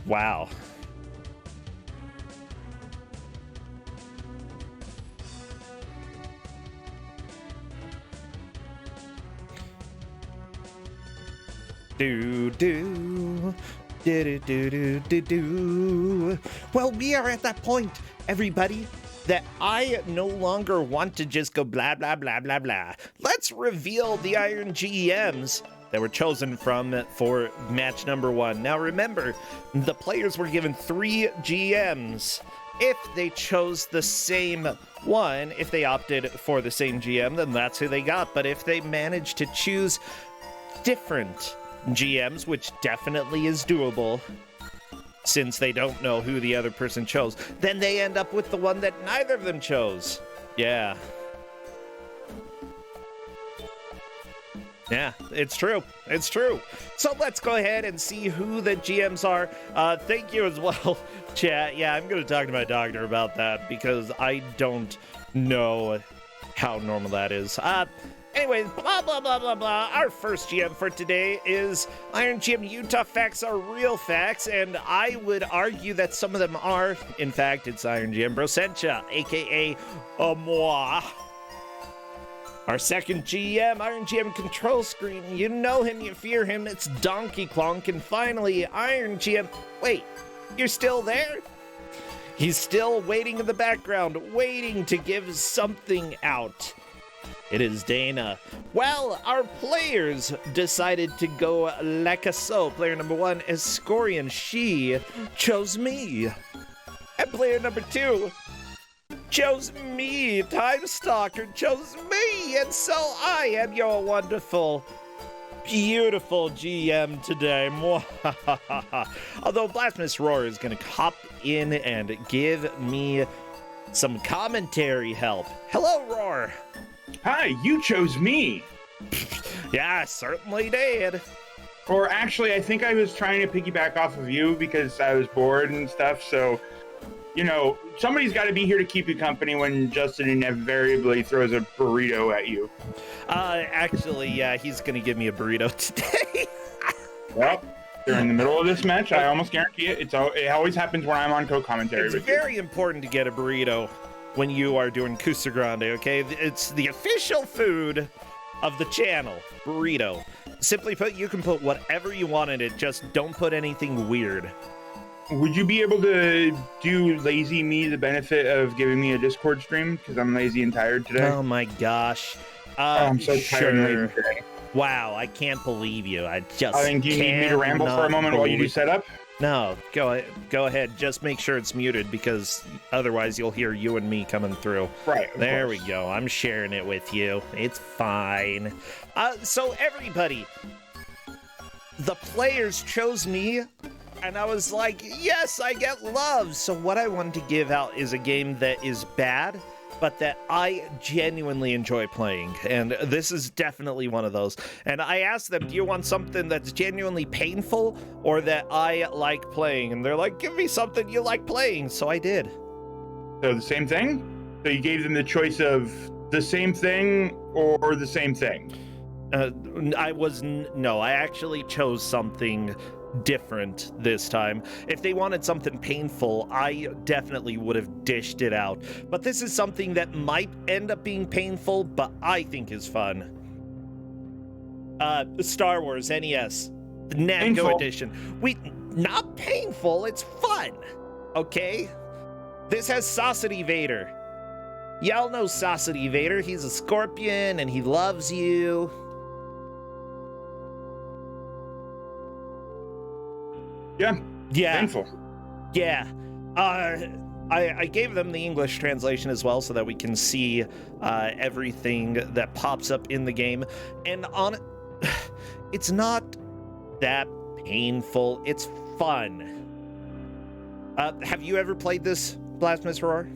Wow. Do do do do do do do. Well, we are at that point, everybody, that I no longer want to just go blah blah blah blah blah. Let's reveal the Iron GMs that were chosen for match number 1. Now remember, the players were given 3 GMs. If they chose the same one, if they opted for the same GM, then that's who they got. But if they managed to choose different GMs, which definitely is doable since they don't know who the other person chose, then they end up with the one that neither of them chose. Yeah, it's true. It's true. So let's go ahead and see who the GMs are. Thank you as well, chat. Yeah, I'm going to talk to my doctor about that because I don't know how normal that is. Anyways, blah, blah, blah, blah, blah. Our first GM for today is Iron GM Utah. Facts are real facts, and I would argue that some of them are. In fact, it's Iron GM Brosencha, a.k.a. moi. Our second GM, Iron GM Control Screen. You know him, you fear him. It's Donkey Clonk. And finally, Iron GM... Wait, you're still there? He's still waiting in the background, waiting to give something out. It is Dana. Well, our players decided to go like a so. Player number 1 is Scorian. She chose me. And player number 2 chose me. Time Stalker chose me. And so I am your wonderful, beautiful GM today. Although Blasphemous Roar is going to hop in and give me some commentary help. Hello, Roar. Hi, you chose me. Yeah, I certainly did. Or actually, I think I was trying to piggyback off of you because I was bored and stuff. So, you know, somebody's got to be here to keep you company when Justin invariably throws a burrito at you. Actually, yeah, he's going to give me a burrito today. Well, during the middle of this match, I almost guarantee it. It always happens when I'm on co-commentary with you. It's very important to get a burrito when you are doing Kuso6rande, okay? It's the official food of the channel, burrito. Simply put, you can put whatever you want in it, just don't put anything weird. Would you be able to do Lazy Me the benefit of giving me a Discord stream? Because I'm lazy and tired today. Oh my gosh. I'm so tired and lazy today. Wow, I can't believe you. I do you need me to ramble for a moment while you do setup? No, go ahead. Just make sure it's muted because otherwise you'll hear you and me coming through. Right. There we go. I'm sharing it with you. It's fine. So everybody, the players chose me, and I was like, yes, I get love. So what I wanted to give out is a game that is bad, but that I genuinely enjoy playing. And this is definitely one of those. And I asked them, do you want something that's genuinely painful or that I like playing? And they're like, give me something you like playing. So I did. So the same thing? So you gave them the choice of the same thing or the same thing? I actually chose something different this time. If they wanted something painful, I definitely would have dished it out. But this is something that might end up being painful, but I think is fun. Star Wars NES, the NAGO edition. Not painful, it's fun. Okay? This has Saucity Vader. Y'all know Saucity Vader. He's a scorpion and he loves you. Yeah. Painful. Yeah. I gave them the English translation as well so that we can see everything that pops up in the game. And it's not that painful. It's fun. Have you ever played this, Blasphemous Roar?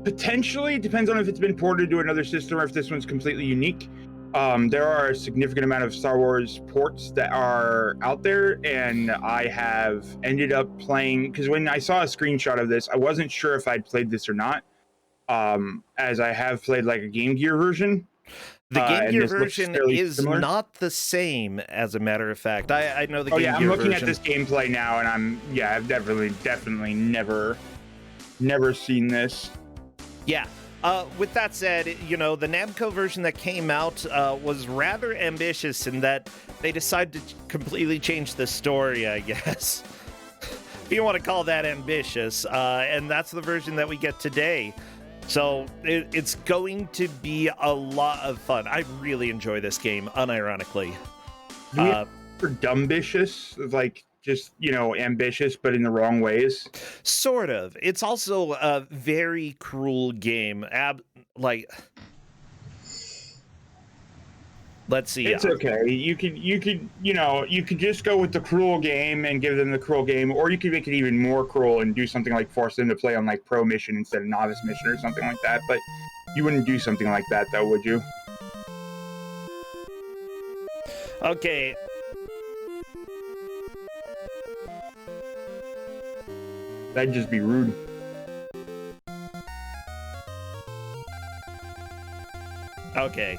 Potentially. It depends on if it's been ported to another system or if this one's completely unique. There are a significant amount of Star Wars ports that are out there, and I have ended up playing, because when I saw a screenshot of this, I wasn't sure if I'd played this or not, as I have played like a Game Gear version. The Game and Gear this looks version fairly is similar. not the same, as a matter of fact. I know the Oh Game yeah, I'm Gear looking version. at this gameplay now, and I've definitely never seen this. Yeah. With that said, you know, the Namco version that came out was rather ambitious in that they decided to completely change the story, I guess. If you want to call that ambitious. And that's the version that we get today. So it's going to be a lot of fun. I really enjoy this game, unironically. Do we have for dumbitious? Like, just, you know, ambitious, but in the wrong ways? Sort of. It's also a very cruel game. Let's see. It's okay. You could, you know, you could just go with the cruel game and give them the cruel game, or you could make it even more cruel and do something like force them to play on like pro mission instead of novice mission or something like that. But you wouldn't do something like that, though, would you? Okay. That'd just be rude. Okay.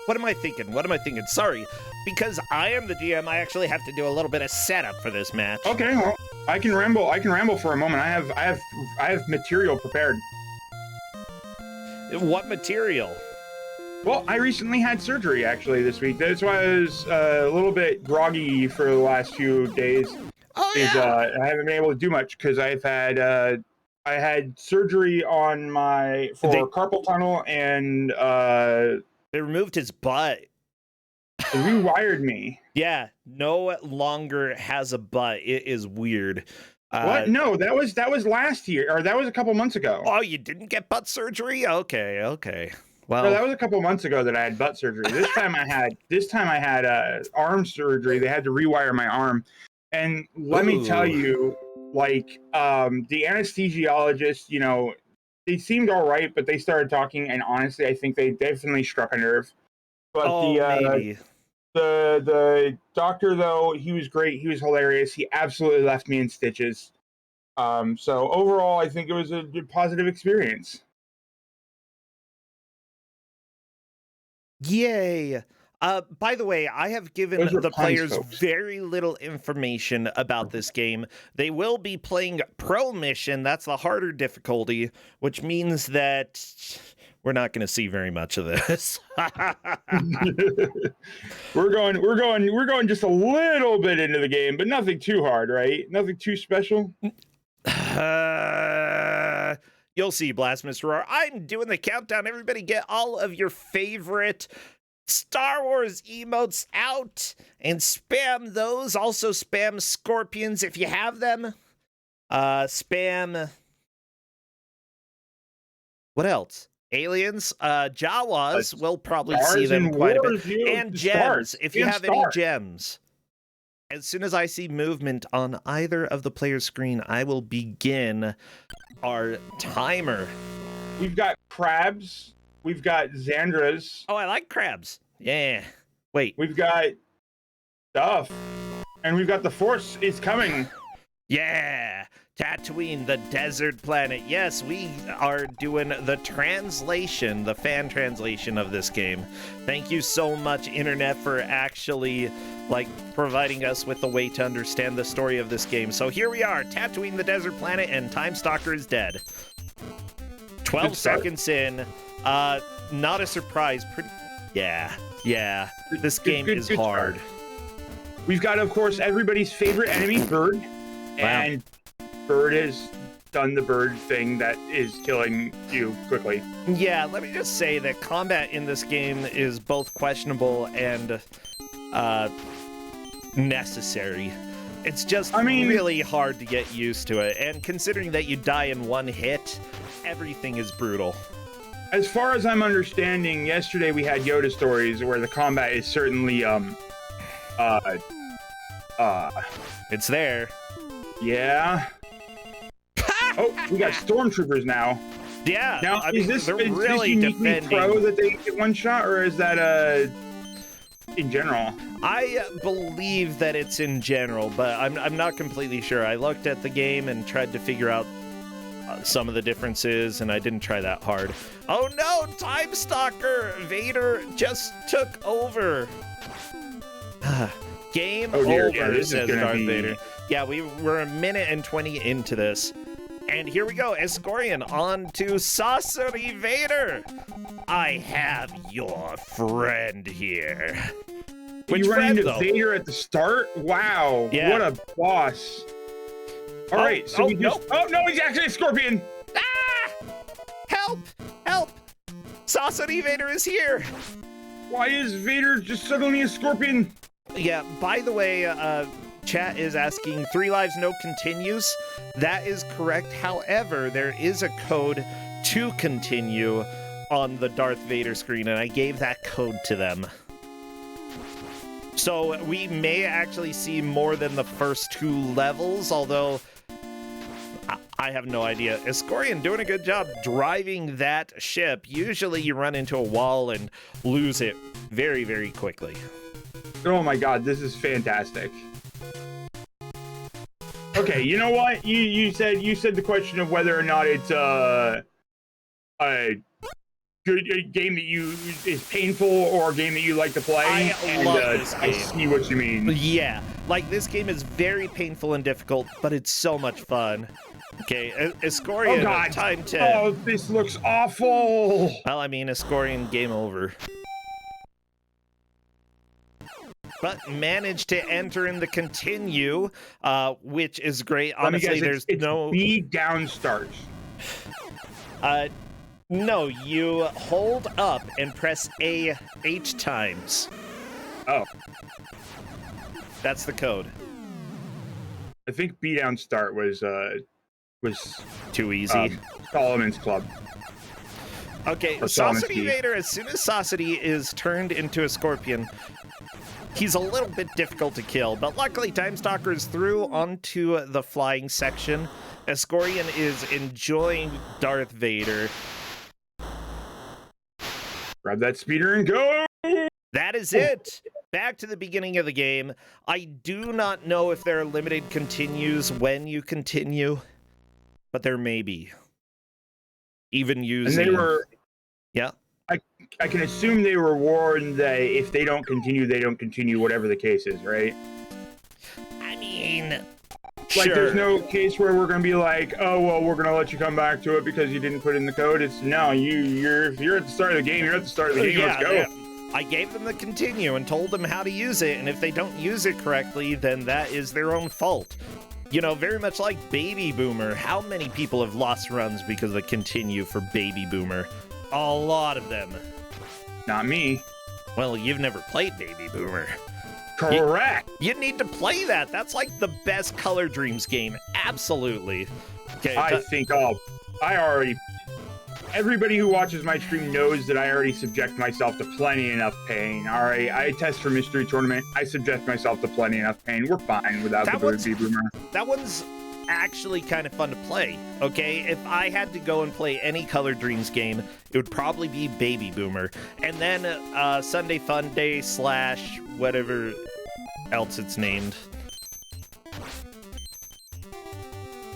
What am I thinking? Sorry. Because I am the GM, I actually have to do a little bit of setup for this match. Okay, well, I can ramble for a moment. I have material prepared. What material? Well, I recently had surgery actually this week. That's why I was a little bit groggy for the last few days. Oh yeah. I haven't been able to do much because I had surgery on for carpal tunnel, and they removed his butt. They rewired me. Yeah, no longer has a butt. It is weird. What? No, that was last year, or that was a couple months ago. Oh, you didn't get butt surgery? Okay. Well, no, that was a couple months ago that I had butt surgery. This time I had arm surgery. They had to rewire my arm. And let me tell you, like, the anesthesiologist, you know, they seemed all right, but they started talking, and honestly, I think they definitely struck a nerve. But maybe. The doctor, though, he was great. He was hilarious. He absolutely left me in stitches. So overall, I think it was a positive experience. Yay! By the way, I have given the players very little information about this game. They will be playing Pro Mission. That's the harder difficulty, which means that we're not going to see very much of this. We're going just a little bit into the game, but nothing too hard, right? Nothing too special. You'll see, Blasphemous Roar. I'm doing the countdown. Everybody get all of your favorite Star Wars emotes out and spam those. Also spam scorpions if you have them. Spam... What else? Aliens, Jawas, we'll probably see them quite a bit. And gems, if you have any gems. As soon as I see movement on either of the player's screen, I will begin our timer. We've got crabs. We've got Xandras. Oh, I like crabs. Yeah. Wait. We've got stuff. And we've got the Force is coming. Yeah. Tatooine, the desert planet. Yes, we are doing the translation, the fan translation of this game. Thank you so much, Internet, for actually, like, providing us with a way to understand the story of this game. So here we are, Tatooine, the desert planet, and Time Stalker is dead. 12 seconds in. Not a surprise. Yeah. This game is hard. We've got, of course, everybody's favorite enemy, Bird. Wow. And Bird has done the Bird thing that is killing you quickly. Yeah, let me just say that combat in this game is both questionable and necessary. It's just really hard to get used to it. And considering that you die in one hit, everything is brutal. As far as I'm understanding, yesterday we had Yoda stories where the combat is certainly it's there. Yeah. Oh, we got stormtroopers now. Yeah. Now, is this really uniquely pro that they get one shot, or is that in general? I believe that it's in general, but I'm not completely sure. I looked at the game and tried to figure out some of the differences, and I didn't try that hard. Oh no, Time Stalker! Vader just took over. Game over, yeah, says Darth Vader. Yeah, we're a minute and 20 into this. And here we go, Escorian on to Kuso6rande Vader. I have your friend here. Which you run friend, into though? Vader at the start? Wow, Yeah. what a boss. All right, so we just... Oh, no, he's actually a scorpion. Ah! Help! Help! Kuso6rande Vader is here! Why is Vader just suddenly a scorpion? Yeah, by the way, chat is asking 3 lives, no continues. That is correct. However, there is a code to continue on the Darth Vader screen, and I gave that code to them. So we may actually see more than the first 2 levels, although I have no idea. Escorian doing a good job driving that ship. Usually you run into a wall and lose it very, very quickly. Oh my god, this is fantastic. Okay, you know what? You said the question of whether or not it's a good game that is painful or a game that you like to play. I love this game. I see what you mean. Yeah, like this game is very painful and difficult, but it's so much fun. Okay, Escorian, oh god, time 10. Oh, this looks awful. Well, I mean, Escorian, game over. But managed to enter in the continue, which is great. Honestly, it's no B down start. No, you hold up and press A 8 times. Oh, that's the code. I think B down start was too easy. Solomon's Club. Okay, Kuso6rande Vader. As soon as Kuso6rande is turned into a scorpion, he's a little bit difficult to kill, but luckily Time Stalker is through onto the flying section. Escorian is enjoying Darth Vader. Grab that speeder and go! That is it! Back to the beginning of the game. I do not know if there are limited continues when you continue, but there may be. Even using... And they were... Yeah? I can assume they were warned that if they don't continue, whatever the case is, right? I mean... Like, sure. there's no case where we're going to be like, oh, well, we're going to let you come back to it because you didn't put in the code. It's, no, if you're at the start of the game, you're at the start of the game, let's go. Yeah. I gave them the continue and told them how to use it, and if they don't use it correctly, then that is their own fault. You know, very much like Baby Boomer. How many people have lost runs because of the continue for Baby Boomer? A lot of them. Not me. Well, you've never played Baby Boomer. Correct. You need to play that. That's like the best Color Dreams game. Absolutely. Okay. I think everybody who watches my stream knows that I already subject myself to plenty enough pain. All right, I test for Mystery Tournament. I subject myself to plenty enough pain. We're fine without the Baby Boomer. That one's actually kind of fun to play, okay? If I had to go and play any Color Dreams game, it would probably be Baby Boomer. And then Sunday Fun Day / whatever else it's named.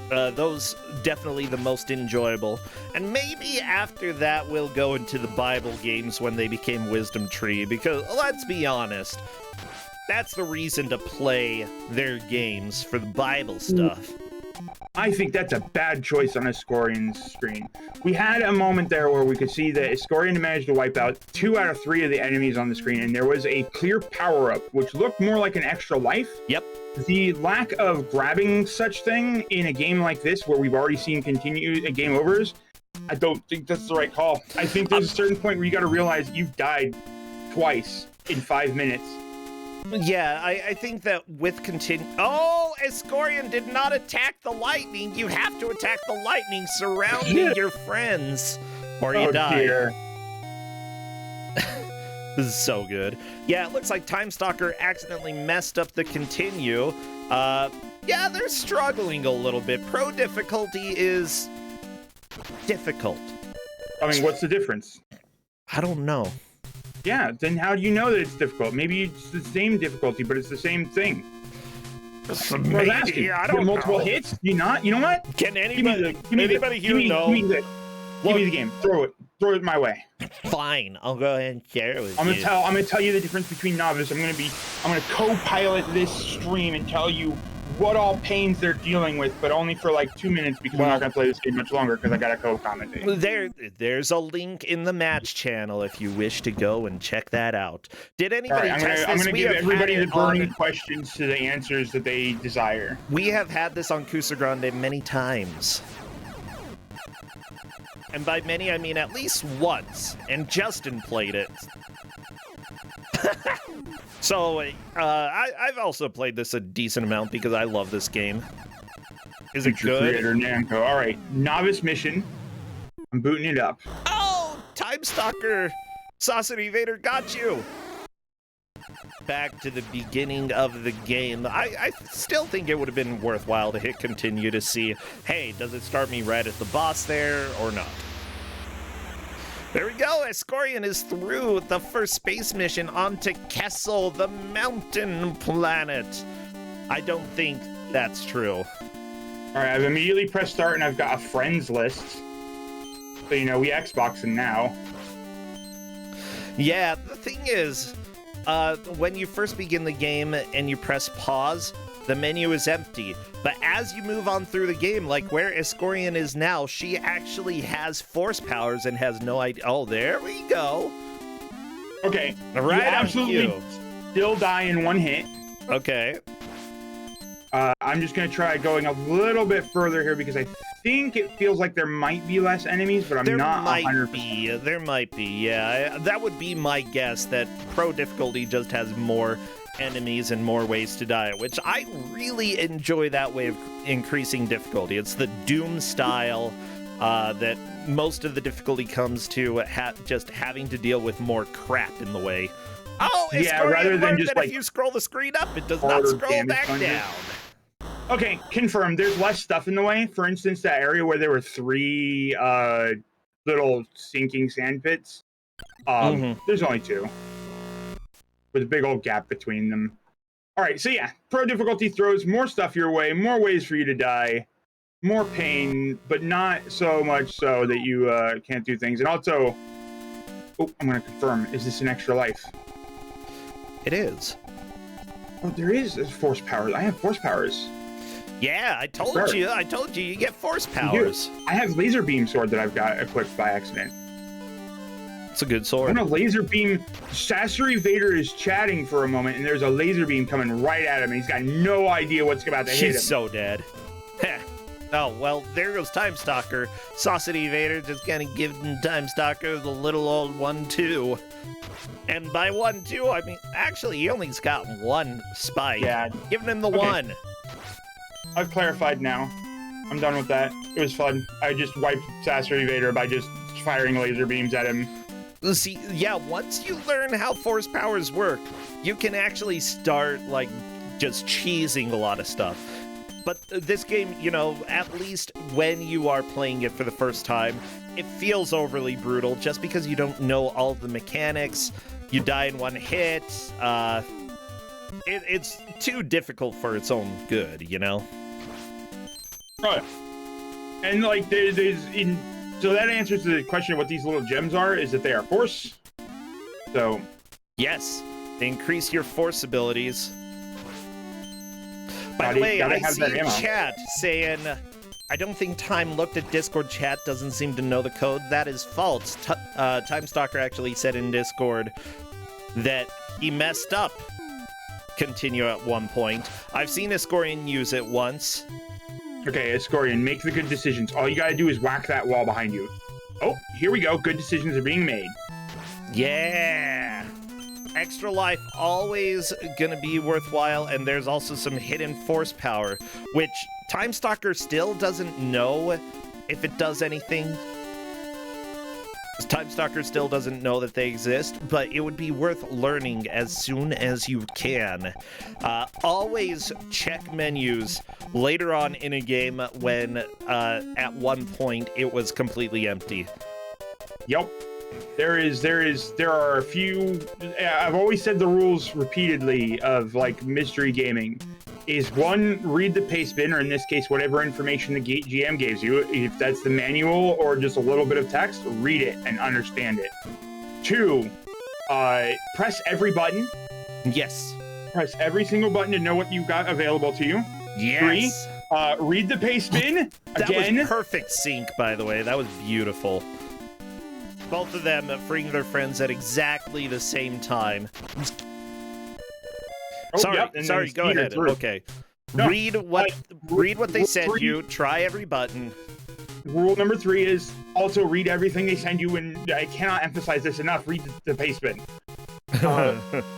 Those definitely the most enjoyable. And maybe after that we'll go into the Bible games when they became Wisdom Tree, because let's be honest, that's the reason to play their games, for the Bible stuff. I think that's a bad choice on Escorian's screen. We had a moment there where we could see that Escorian managed to wipe out 2 out of 3 of the enemies on the screen, and there was a clear power-up, which looked more like an extra life. Yep. The lack of grabbing such thing in a game like this, where we've already seen game overs, I don't think that's the right call. I think there's a certain point where you got to realize you've died twice in 5 minutes. Yeah, I think that with Oh, Escorian did not attack the lightning. You have to attack the lightning surrounding your friends, or you die. Dear. This is so good. Yeah, it looks like Time Stalker accidentally messed up the continue. Yeah, they're struggling a little bit. Pro difficulty is difficult. I mean, what's the difference? I don't know. Yeah, then how do you know that it's difficult? Maybe it's the same difficulty, but it's the same thing. I was asking. Maybe, I Get don't multiple know. hits? Do you not? You know what? Can Give me anybody, the, give me anybody the, here give me, know? Give me the, give me the game. Throw it my way. Fine, I'll go ahead and share it with I'm you. gonna tell you the difference between novice. I'm gonna co-pilot this stream and tell you what all pains they're dealing with, but only for like 2 minutes because I'm not gonna play this game much longer because I gotta co-commentate. There's a link in the match channel if you wish to go and check that out. Did anybody All right, test this? I'm gonna We give have everybody had the it burning on- questions to the answers that they desire. We have had this on Kuso6rande many times. And by many, I mean at least once. And Justin played it. So, I've also played this a decent amount because I love this game. Is it Future good? Creator Namco. All right, novice mission. I'm booting it up. Oh, Time Stalker! Sausage Evader got you! Back to the beginning of the game. I still think it would have been worthwhile to hit continue to see, hey, does it start me right at the boss there or not? There we go, Escorian is through the first space mission onto Kessel, the mountain planet. I don't think that's true. All right, I've immediately pressed start and I've got a friends list. So, you know, we Xboxing now. Yeah, the thing is, when you first begin the game and you press pause, the menu is empty. But as you move on through the game, like where Escorian is now, she actually has force powers and has no idea. Oh, there we go. Okay, Right you on absolutely cue. still die in one hit. Okay. I'm just going to try going a little bit further here because I think it feels like there might be less enemies, but I'm There not might 100%. be. There might be, yeah. That would be my guess, that pro difficulty just has more enemies and more ways to die, which I really enjoy that way of increasing difficulty. It's the Doom style that most of the difficulty comes to just having to deal with more crap in the way. Oh, Yeah, Escorian rather than learned just, that like, if you scroll the screen up, it does not harder scroll damage back punches. down. Okay, confirmed. There's less stuff in the way. For instance, that area where there were 3 little sinking sand pits, there's only 2. With a big old gap between them. All right, so yeah, pro difficulty throws more stuff your way, more ways for you to die, more pain, but not so much so that you can't do things. And also, oh, I'm going to confirm, is this an extra life? It is. Oh, there's force powers. I have force powers. Yeah, I told Sure. you. I told you. You get force You do. powers. I have laser beam sword that I've got equipped by accident. It's a good I'm sword. gonna laser beam. Sasori Vader is chatting for a moment, and there's a laser beam coming right at him, and he's got no idea what's about to hit him. He's so dead. Heh. Oh, well, there goes Time Stalker. Sausage Evader just gonna give Time Stalker the little old 1-2. And by 1-2, I mean, actually, he only's got 1 spike. Yeah, Giving him the Okay. 1. I've clarified now. I'm done with that. It was fun. I just wiped Sasori Vader by just firing laser beams at him. See, yeah, once you learn how force powers work, you can actually start, like, just cheesing a lot of stuff. But this game, you know, at least when you are playing it for the first time, it feels overly brutal just because you don't know all the mechanics. You die in 1 hit. It's too difficult for its own good, you know? Right. And like, so that answers the question of what these little gems are, is that they are force. So, Yes, they increase your force abilities. By the Gotta- way, gotta I have see that ammo. chat saying, I don't think Time looked at Discord chat, doesn't seem to know the code. That is false. Time Stalker actually said in Discord that he messed up continue at one point. I've seen Escorian use it once. okay, Escorian, make the good decisions. All you gotta do is whack that wall behind you. Oh, here we go. Good decisions are being made. Yeah! Extra life always gonna be worthwhile, and there's also some hidden force power, which Time Stalker still doesn't know if it does anything. Time Stalker still doesn't know that they exist, but it would be worth learning as soon as you can. Always check menus later on in a game when at one point it was completely empty. Yep. There are a few. I've always said the rules repeatedly of like mystery gaming. is one, read the paste bin, or in this case, whatever information the GM gives you. If that's the manual or just a little bit of text, read it and understand it. 2, press every button. Yes. Press every single button to know what you got available to you. Yes. 3, read the paste bin. That Again. was perfect sync, by the way. That was beautiful. Both of them freeing their friends at exactly the same time. Sorry, go ahead. Through. Okay. No, read what they send you, try every button. Rule number 3 is also read everything they send you, and I cannot emphasize this enough, read the paste bin.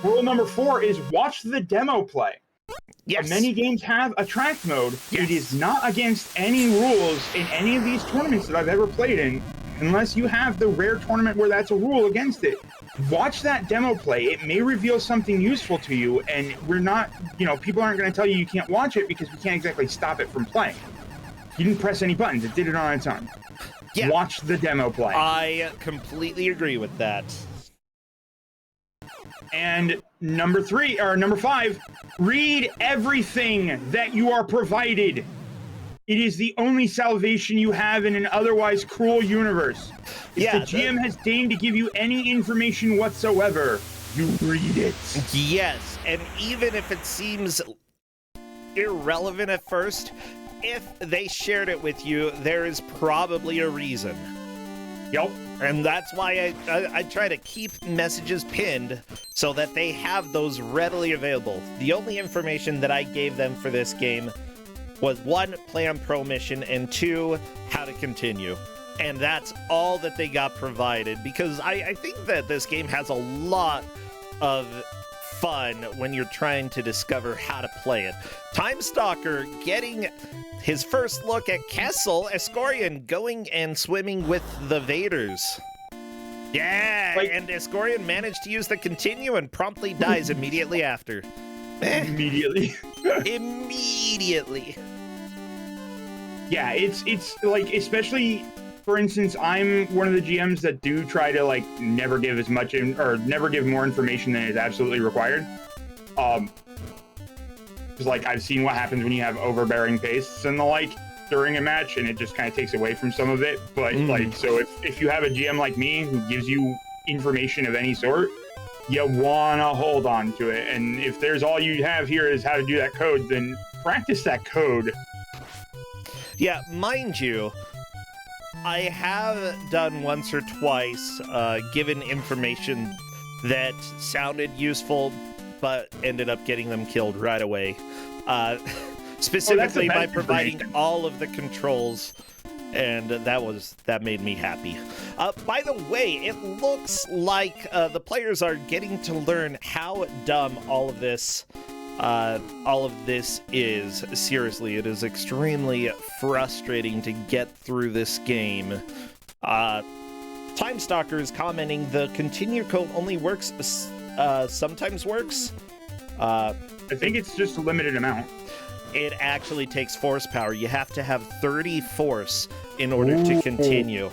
Rule number 4 is watch the demo play. Yes. Many games have a track mode. Yes. It is not against any rules in any of these tournaments that I've ever played in, unless you have the rare tournament where that's a rule against it. Watch that demo play. It may reveal something useful to you, and we're not, people aren't going to tell you can't watch it because we can't exactly stop it from playing. You didn't press any buttons. It did it on its own. Yeah. Watch the demo play. I completely agree with that. And number 5, read everything that you are provided. It is the only salvation you have in an otherwise cruel universe. If the GM has deigned to give you any information whatsoever, you read it. Yes, and even if it seems irrelevant at first, if they shared it with you, there is probably a reason. Yep. And that's why I try to keep messages pinned so that they have those readily available. The only information that I gave them for this game was 1, play on pro mission, and 2, how to continue. And that's all that they got provided, because I think that this game has a lot of fun when you're trying to discover how to play it. Time Stalker getting his first look at Kessel, Escorian going and swimming with the Vaders. Yeah, and Escorian managed to use the continue and promptly dies immediately after. Immediately. Immediately. Yeah, it's like, especially, for instance, I'm one of the GMs that do try to never give as much or never give more information than is absolutely required. Because I've seen what happens when you have overbearing pastes and the like during a match, and it just kind of takes away from some of it. But so if you have a GM like me who gives you information of any sort, you wanna hold on to it. And if there's all you have here is how to do that code, then practice that code. Yeah, mind you, I have done once or twice given information that sounded useful, but ended up getting them killed right away. Specifically by providing all of the controls, and that made me happy. By the way, it looks like the players are getting to learn how dumb all of this is. Seriously, it is extremely frustrating to get through this game. Time Stalker is commenting the continue code only works, sometimes works. I think it's just a limited amount. It actually takes force power. You have to have 30 force in order to continue.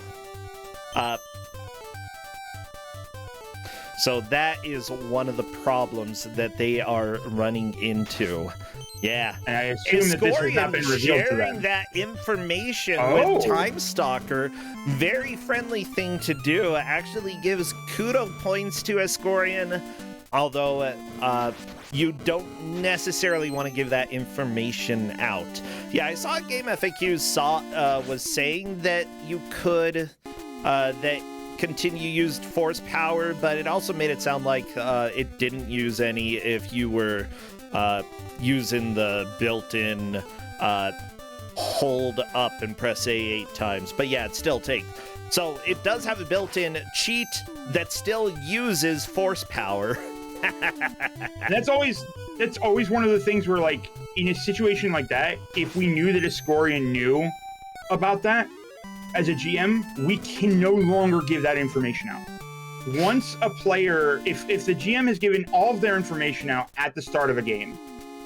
So that is one of the problems that they are running into. Yeah. And I assume that this has not been revealed to them. Sharing that information with Time Stalker, very friendly thing to do. Actually gives kudo points to Escorian, although you don't necessarily want to give that information out. Yeah, I saw Game FAQ was saying that you could, that continue used force power, but it also made it sound like it didn't use any if you were using the built-in hold up and press A 8 times. But yeah, it still takes. So it does have a built-in cheat that still uses force power. That's always one of the things where, in a situation like that, if we knew that Escorian knew about that, as a GM, we can no longer give that information out. Once a player, if the GM has given all of their information out at the start of a game,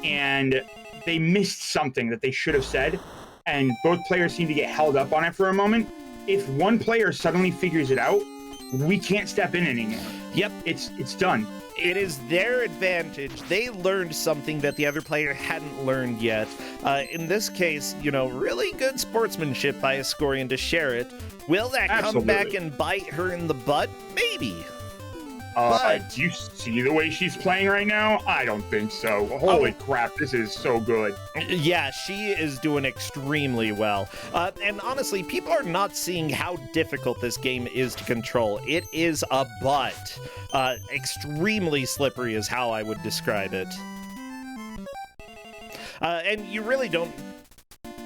and they missed something that they should have said, and both players seem to get held up on it for a moment, if one player suddenly figures it out, we can't step in anymore. Yep. It's done. It is their advantage. They learned something that the other player hadn't learned yet. In this case, really good sportsmanship by Escorian to share it. Will that come back and bite her in the butt? Maybe. Do you see the way she's playing right now? I don't think so. Holy crap, this is so good. Yeah, she is doing extremely well. And honestly, people are not seeing how difficult this game is to control. It is a butt. Extremely slippery is how I would describe it. And you really don't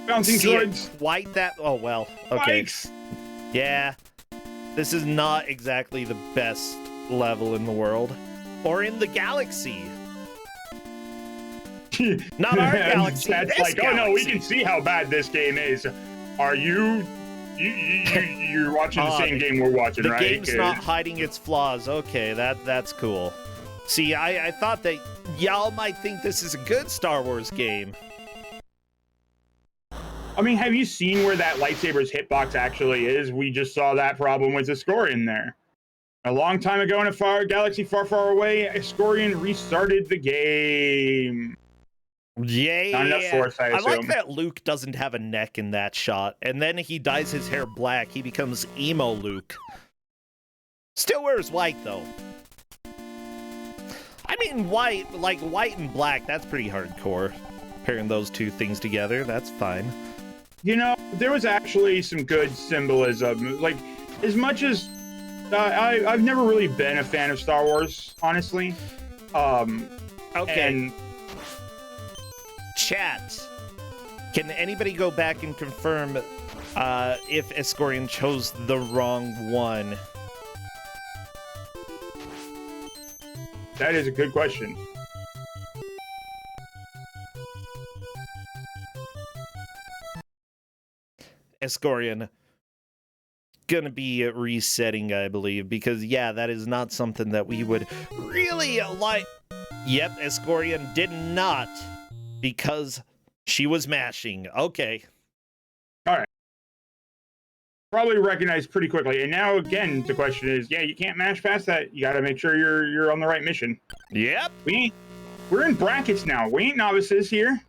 bouncing droids. Quite that. Oh, well. Okay. Spikes. Yeah. This is not exactly the best level in the world or in the galaxy. Not our galaxy. That's like, galaxy. Oh no, we can see how bad this game is. Are you're watching the same game we're watching, right? The game's not hiding its flaws. Okay, that's cool. See, I thought that y'all might think this is a good Star Wars game. I mean, have you seen where that lightsaber's hitbox actually is? We just saw that problem with Escorian there. A long time ago in a galaxy far, far away, Escorian restarted the game. Yeah. Not enough force, I assume. I like that Luke doesn't have a neck in that shot, and then he dyes his hair black. He becomes emo Luke. Still wears white, though. I mean, white and black, that's pretty hardcore. Pairing those two things together, that's fine. There was actually some good symbolism. Like, as much as I've never really been a fan of Star Wars, honestly. Okay. And chat. Can anybody go back and confirm if Escorian chose the wrong one? That is a good question. Escorian. Gonna be resetting, I believe, because yeah, that is not something that we would really like. Yep, Escorian did not, because she was mashing. Okay. All right. Probably recognized pretty quickly. And now again, the question is, yeah, you can't mash past that. You got to make sure you're on the right mission. Yep. We're in brackets now. We ain't novices here.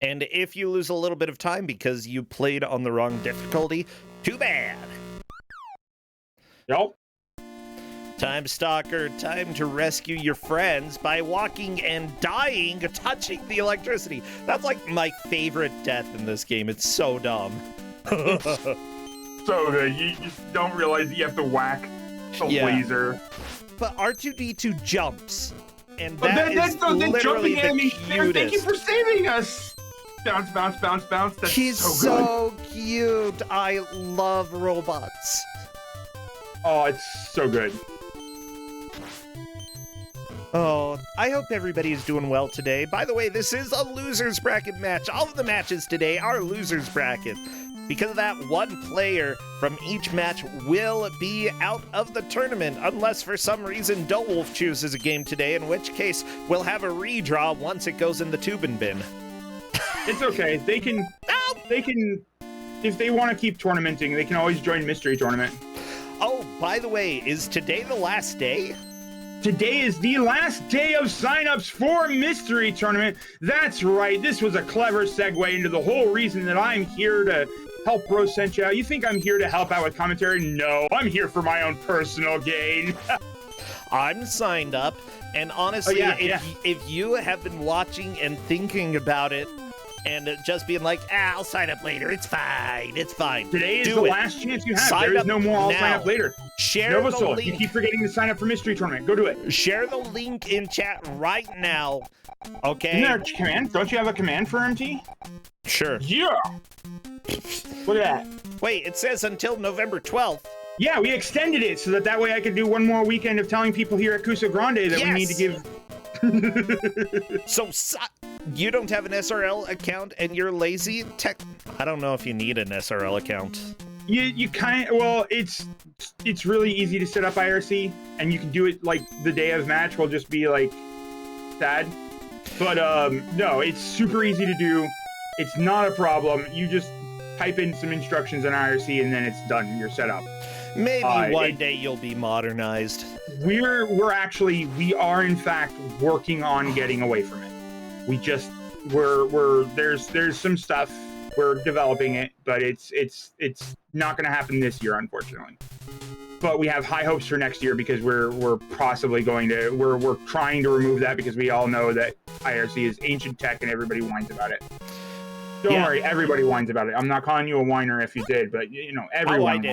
And if you lose a little bit of time because you played on the wrong difficulty, too bad. Yep. Time Stalker, time to rescue your friends by walking and dying, touching the electricity. That's like my favorite death in this game. It's so dumb. So good. You just don't realize that you have to whack the laser. But R2-D2 jumps. And that's literally the cutest. Thank you for saving us. Bounce, bounce, bounce, bounce. That's He's so cute. I love robots. Oh, it's so good. Oh, I hope everybody is doing well today. By the way, this is a loser's bracket match. All of the matches today are loser's bracket. Because of that, one player from each match will be out of the tournament, unless for some reason Wolf chooses a game today, in which case we'll have a redraw once it goes in the tubing bin. It's okay. They can, if they want to keep tournamenting, they can always join Mystery Tournament. Oh, by the way, is today the last day? Today is the last day of signups for Mystery Tournament. That's right. This was a clever segue into the whole reason that I'm here to help Bro Sent You. You think I'm here to help out with commentary? No, I'm here for my own personal gain. I'm signed up, and honestly, if you have been watching and thinking about it, and just being like, I'll sign up later. It's fine. It's fine. Today is the last chance you have. There is no more I'll sign up later. Share the link. You keep forgetting to sign up for Mystery Tournament. Go do it. Share the link in chat right now. Okay. Isn't there a command? Don't you have a command for MT? Sure. Yeah. Look at that. Wait, it says until November 12th. Yeah, we extended it so that way I could do one more weekend of telling people here at Kuso6rande that we need to give... So you don't have an SRL account and you're lazy? I don't know if you need an SRL account. You kind of, well, it's really easy to set up IRC, and you can do it like the day of match will just be like sad. But no, it's super easy to do. It's not a problem. You just type in some instructions on IRC and then it's done. You're set up. Maybe one day you'll be modernized. We are in fact working on getting away from it. There's some stuff, we're developing it, but it's not going to happen this year, unfortunately. But we have high hopes for next year because we're possibly going to we're trying to remove that because we all know that IRC is ancient tech and everybody whines about it. Don't worry, everybody whines about it. I'm not calling you a whiner if you did, but everyone.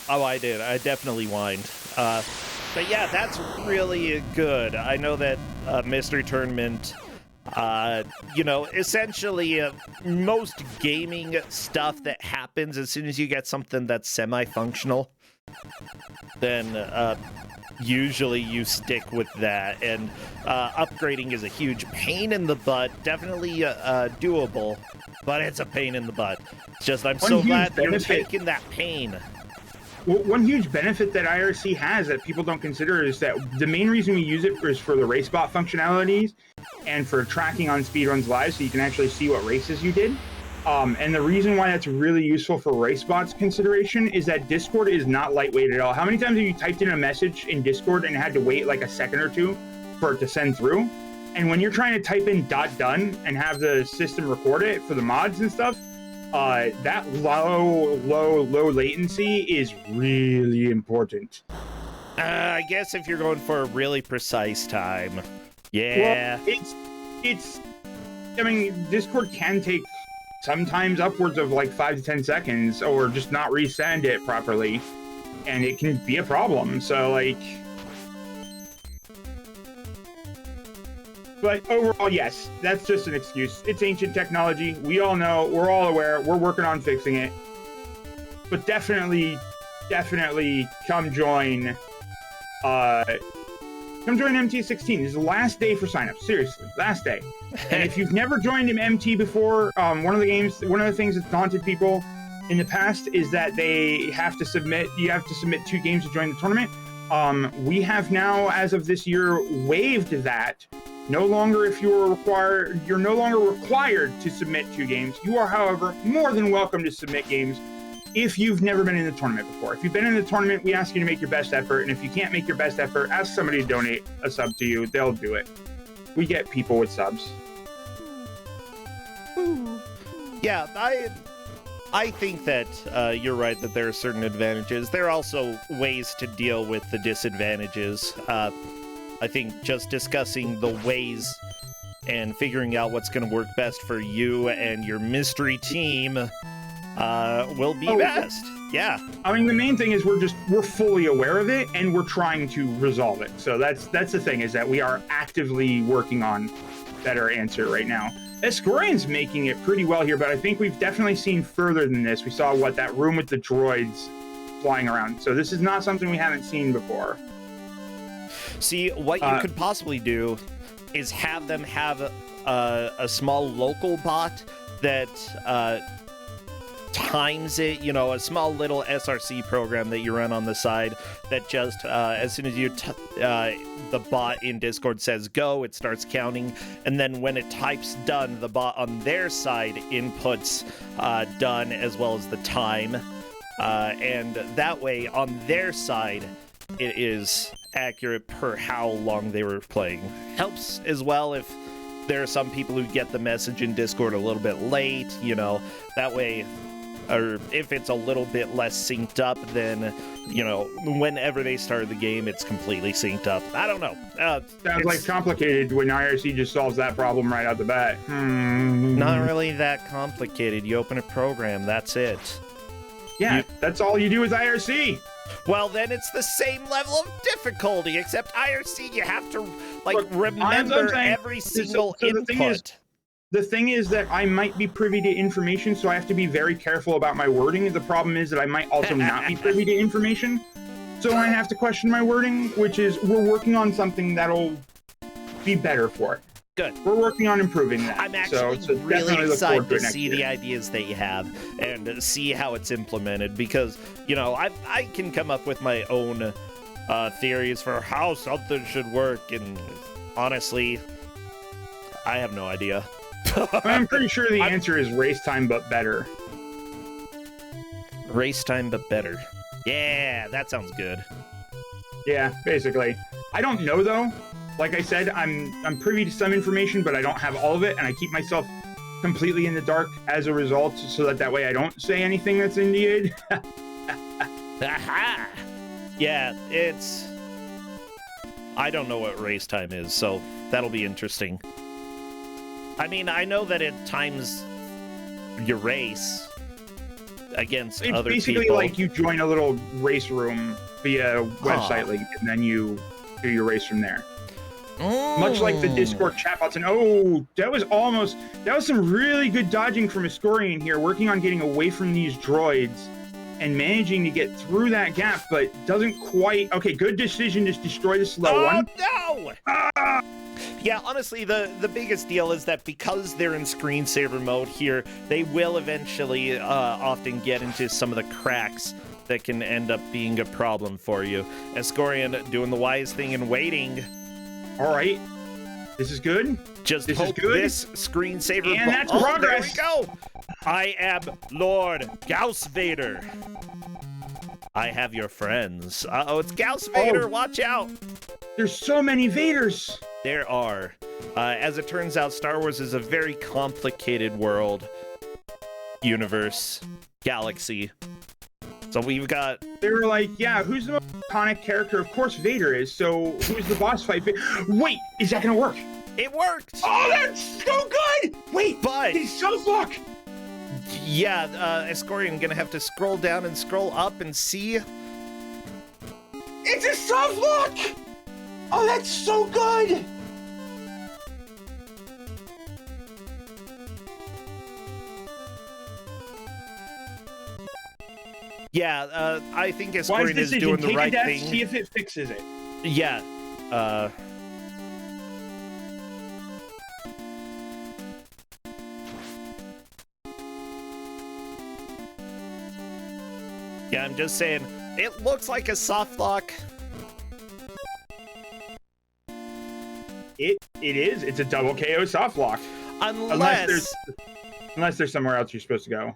I did. I definitely whined. But yeah, that's really good. I know that Mystery Tournament, essentially most gaming stuff that happens as soon as you get something that's semi-functional, then usually you stick with that. And upgrading is a huge pain in the butt. Definitely doable, but it's a pain in the butt. It's just I'm so glad that you're taking that pain. Well, one huge benefit that IRC has that people don't consider is that the main reason we use it is for the race bot functionalities and for tracking on speedruns live, so you can actually see what races you did. And the reason why that's really useful for race bots consideration is that Discord is not lightweight at all. How many times have you typed in a message in Discord and had to wait like a second or two for it to send through? And when you're trying to type in .done and have the system record it for the mods and stuff, that low latency is really important. I guess if you're going for a really precise time, yeah. Well, Discord can take sometimes upwards of like 5 to 10 seconds, or just not resend it properly, and it can be a problem. So but overall, yes, that's just an excuse. It's ancient technology. We all know, we're all aware, we're working on fixing it. But definitely come join MT16. This is the last day for signups. Seriously, last day. And if you've never joined an MT before, one of the things that's daunted people in the past is that you have to submit 2 games to join the tournament. We have now, as of this year, waived that. You're no longer required to submit 2 games. You are, however, more than welcome to submit games if you've never been in the tournament before. If you've been in the tournament, we ask you to make your best effort. And if you can't make your best effort, ask somebody to donate a sub to you. They'll do it. We get people with subs. Yeah, I think that you're right that there are certain advantages. There are also ways to deal with the disadvantages. I think just discussing the ways and figuring out what's going to work best for you and your mystery team will be best. Yeah. I mean, the main thing is we're fully aware of it and we're trying to resolve it. So that's the thing, is that we are actively working on better answer right now. Escorian's making it pretty well here, but I think we've definitely seen further than this. We saw that room with the droids flying around. So this is not something we haven't seen before. See, what you could possibly do is have them have a small local bot that times it, a small little SRC program that you run on the side that just, as soon as the bot in Discord says go, it starts counting, and then when it types done, the bot on their side inputs done as well as the time, and that way on their side it is accurate per how long they were playing. Helps as well if there are some people who get the message in Discord a little bit late, that way, or if it's a little bit less synced up, then, whenever they start the game, it's completely synced up. I don't know. Sounds like complicated when IRC just solves that problem right out the bat. Not really that complicated. You open a program, that's it. Yeah, that's all you do is IRC. Well, then it's the same level of difficulty, except IRC, you have to, remember every single input. The thing is that I might be privy to information, so I have to be very careful about my wording. The problem is that I might also not be privy to information, so I have to question my wording, which is we're working on something that'll be better for it. Good. We're working on improving that. I'm actually really excited to see the ideas that you have and see how it's implemented, because, I can come up with my own theories for how something should work, and honestly, I have no idea. I'm pretty sure the answer is race time, but better. Race time, but better. Yeah, that sounds good. Yeah, basically. I don't know though. Like I said, I'm privy to some information, but I don't have all of it, and I keep myself completely in the dark as a result, so that way I don't say anything that's Indian. Aha! Yeah, I don't know what race time is, so that'll be interesting. I mean, I know that it times your race against It's other basically people. like you join a little race room via website link, and then you do your race from there. Much like the Discord chat bots. And oh, that was some really good dodging from Ascorian here, working on getting away from these droids and managing to get through that gap, but doesn't quite. Okay, good decision to destroy the slow one. No! Ah! Yeah, honestly, the biggest deal is that because they're in screensaver mode here, they will eventually often get into some of the cracks that can end up being a problem for you. Ascorian doing the wise thing and waiting. All right, this is good. Just this hope is good. this screensaver. And that's progress. There we go. I am Lord Gauss Vader. I have your friends. Uh-oh, it's Gauss Vader. Watch out. There's so many Vaders. There are. As it turns out, Star Wars is a very complicated world, universe, galaxy. So we've got... They were like, yeah, who's the most iconic character? Of course Vader is, so who's the boss fight? Wait, is that gonna work? It worked! Oh, that's so good! Wait, but... it's so luck! Yeah, Ascorian gonna have to scroll down and scroll up and see. It's a soft lock! Oh, that's so good! Yeah, I think Ascorian is doing the right thing. See if it fixes it. Yeah, yeah, I'm just saying, it looks like a soft lock. It is. It's a double KO soft lock. Unless there's somewhere else you're supposed to go.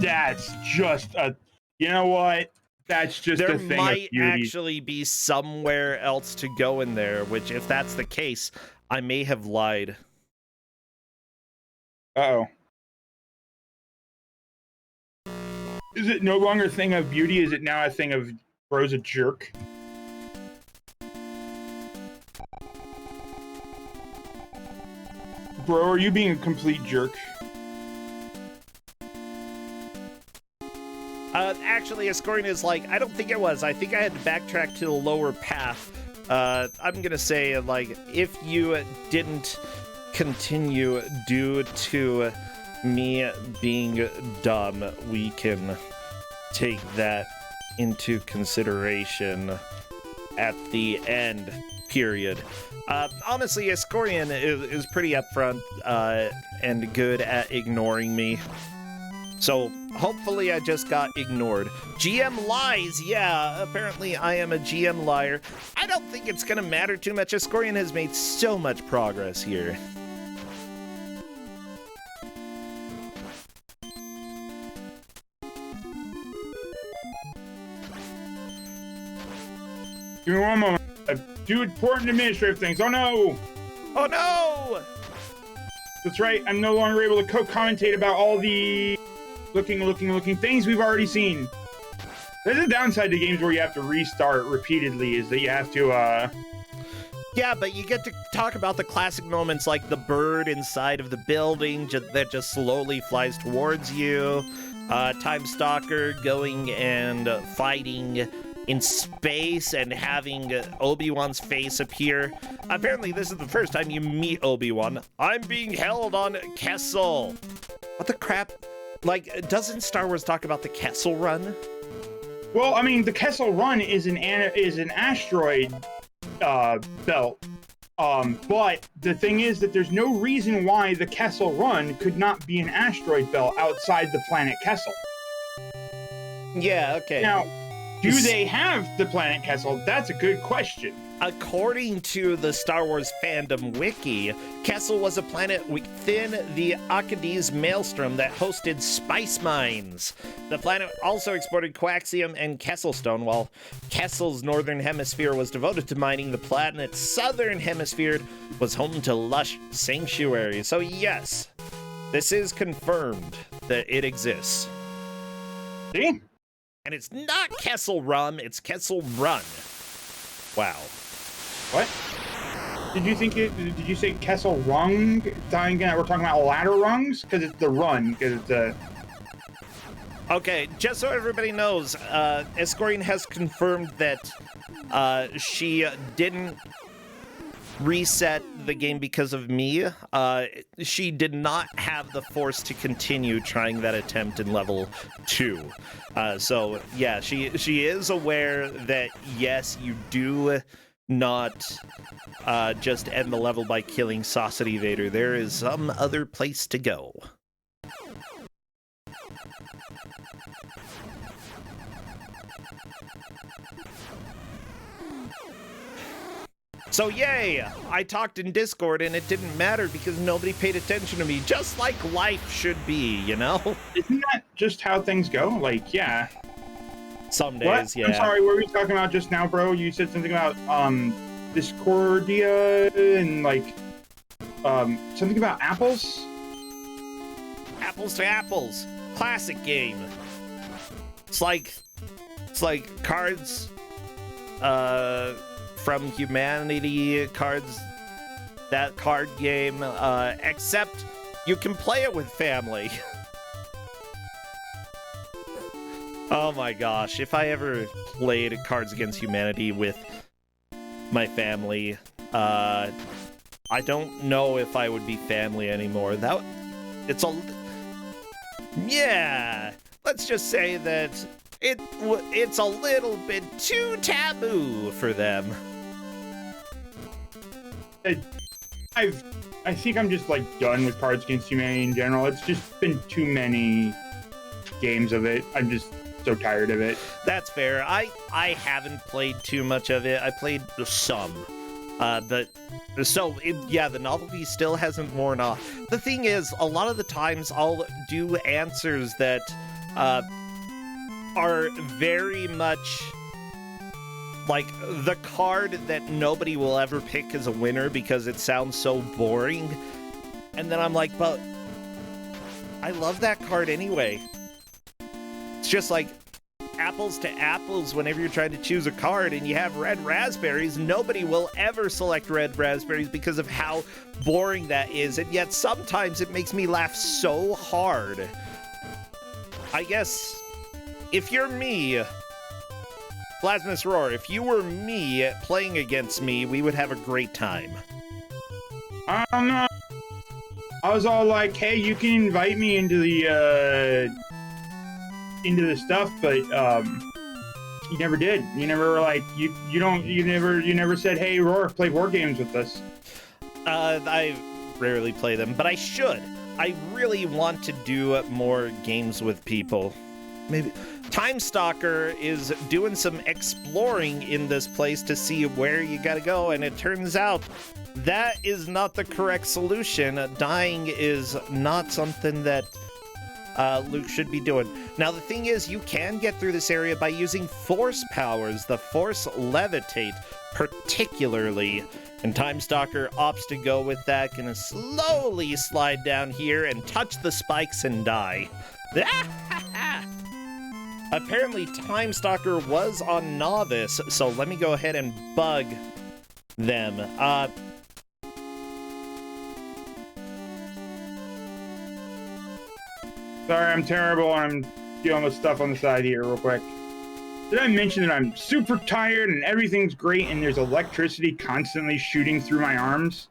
That's just a. You know what? That's just there a thing might of beauty. actually be somewhere else to go in there, which if that's the case, I may have lied. Uh-oh. Is it no longer a thing of beauty? Is it now a thing of bro's a jerk? Bro, are you being a complete jerk? Actually, Ascorian is like, I don't think it was. I think I had to backtrack to the lower path. I'm gonna say, like, if you didn't continue due to me being dumb, we can take that into consideration at the end, period. Honestly, Ascorian is pretty upfront and good at ignoring me. So hopefully I just got ignored. GM lies. Yeah, apparently I am a GM liar. I don't think it's gonna matter too much. Ascorian has made so much progress here. Give me one moment. Do important administrative things. Oh no! Oh no! That's right. I'm no longer able to co-commentate about all the looking things we've already seen. There's a downside to games where you have to restart repeatedly, is that you have to, Yeah, but you get to talk about the classic moments like the bird inside of the building that just slowly flies towards you, Time Stalker going and fighting in space and having Obi-Wan's face appear. Apparently, this is the first time you meet Obi-Wan. I'm being held on Kessel. What the crap? Like, doesn't Star Wars talk about the Kessel Run? Well, I mean, the Kessel Run is an asteroid belt. But the thing is that there's no reason why the Kessel Run could not be an asteroid belt outside the planet Kessel. Yeah, okay. Now, Do they have the planet Kessel? That's a good question. According to the Star Wars fandom wiki, Kessel was a planet within the Akkadi's maelstrom that hosted spice mines. The planet also exported coaxium and Kesselstone. While Kessel's northern hemisphere was devoted to mining, the planet's southern hemisphere was home to lush sanctuaries. So yes, this is confirmed that it exists. See? And it's not Kessel Rum, it's Kessel Run. Wow. What? Did you say Kessel Rung? We're talking about ladder rungs? Because it's the run, because it's a... Okay, just so everybody knows, Escorian has confirmed that she didn't reset the game because of me. She did not have the force to continue trying that attempt in level 2. So yeah, she is aware that yes, you do not just end the level by killing Saucity Vader. There is some other place to go. So yay! I talked in Discord and it didn't matter because nobody paid attention to me, just like life should be, you know? Isn't that just how things go? Like, yeah. Some days, what? yeah. I'm sorry, what were we talking about just now, bro? You said something about Discordia and like something about apples? Apples to Apples. Classic game. It's like cards from Humanity, cards, that card game, except you can play it with family. Oh my gosh, if I ever played Cards Against Humanity with my family, I don't know if I would be family anymore. Yeah, let's just say that it's a little bit too taboo for them. I think I'm just like done with Cards Against Humanity in general. It's just been too many games of it. I'm just so tired of it. That's fair. I haven't played too much of it. I played some. The novelty still hasn't worn off. The thing is, a lot of the times I'll do answers that are very much like the card that nobody will ever pick as a winner because it sounds so boring. And then I'm like, but I love that card anyway. It's just like apples to apples whenever you're trying to choose a card and you have red raspberries. Nobody will ever select red raspberries because of how boring that is. And yet sometimes it makes me laugh so hard. I guess if you're me, Plasmus Roar, if you were me playing against me, we would have a great time. I don't know. I was all like, hey, you can invite me into the stuff, but you never did. You never were like, you never said, hey, Roar, play war games with us. I rarely play them, but I should. I really want to do more games with people. Maybe Time Stalker is doing some exploring in this place to see where you gotta go, and it turns out that is not the correct solution. Dying is not something that Luke should be doing. Now, the thing is, you can get through this area by using force powers, the Force Levitate, particularly. And Time Stalker opts to go with that, gonna slowly slide down here and touch the spikes and die. Apparently, Time Stalker was on Novice, so let me go ahead and bug them. Sorry, I'm terrible. I'm dealing with stuff on the side here real quick. Did I mention that I'm super tired and everything's great and there's electricity constantly shooting through my arms?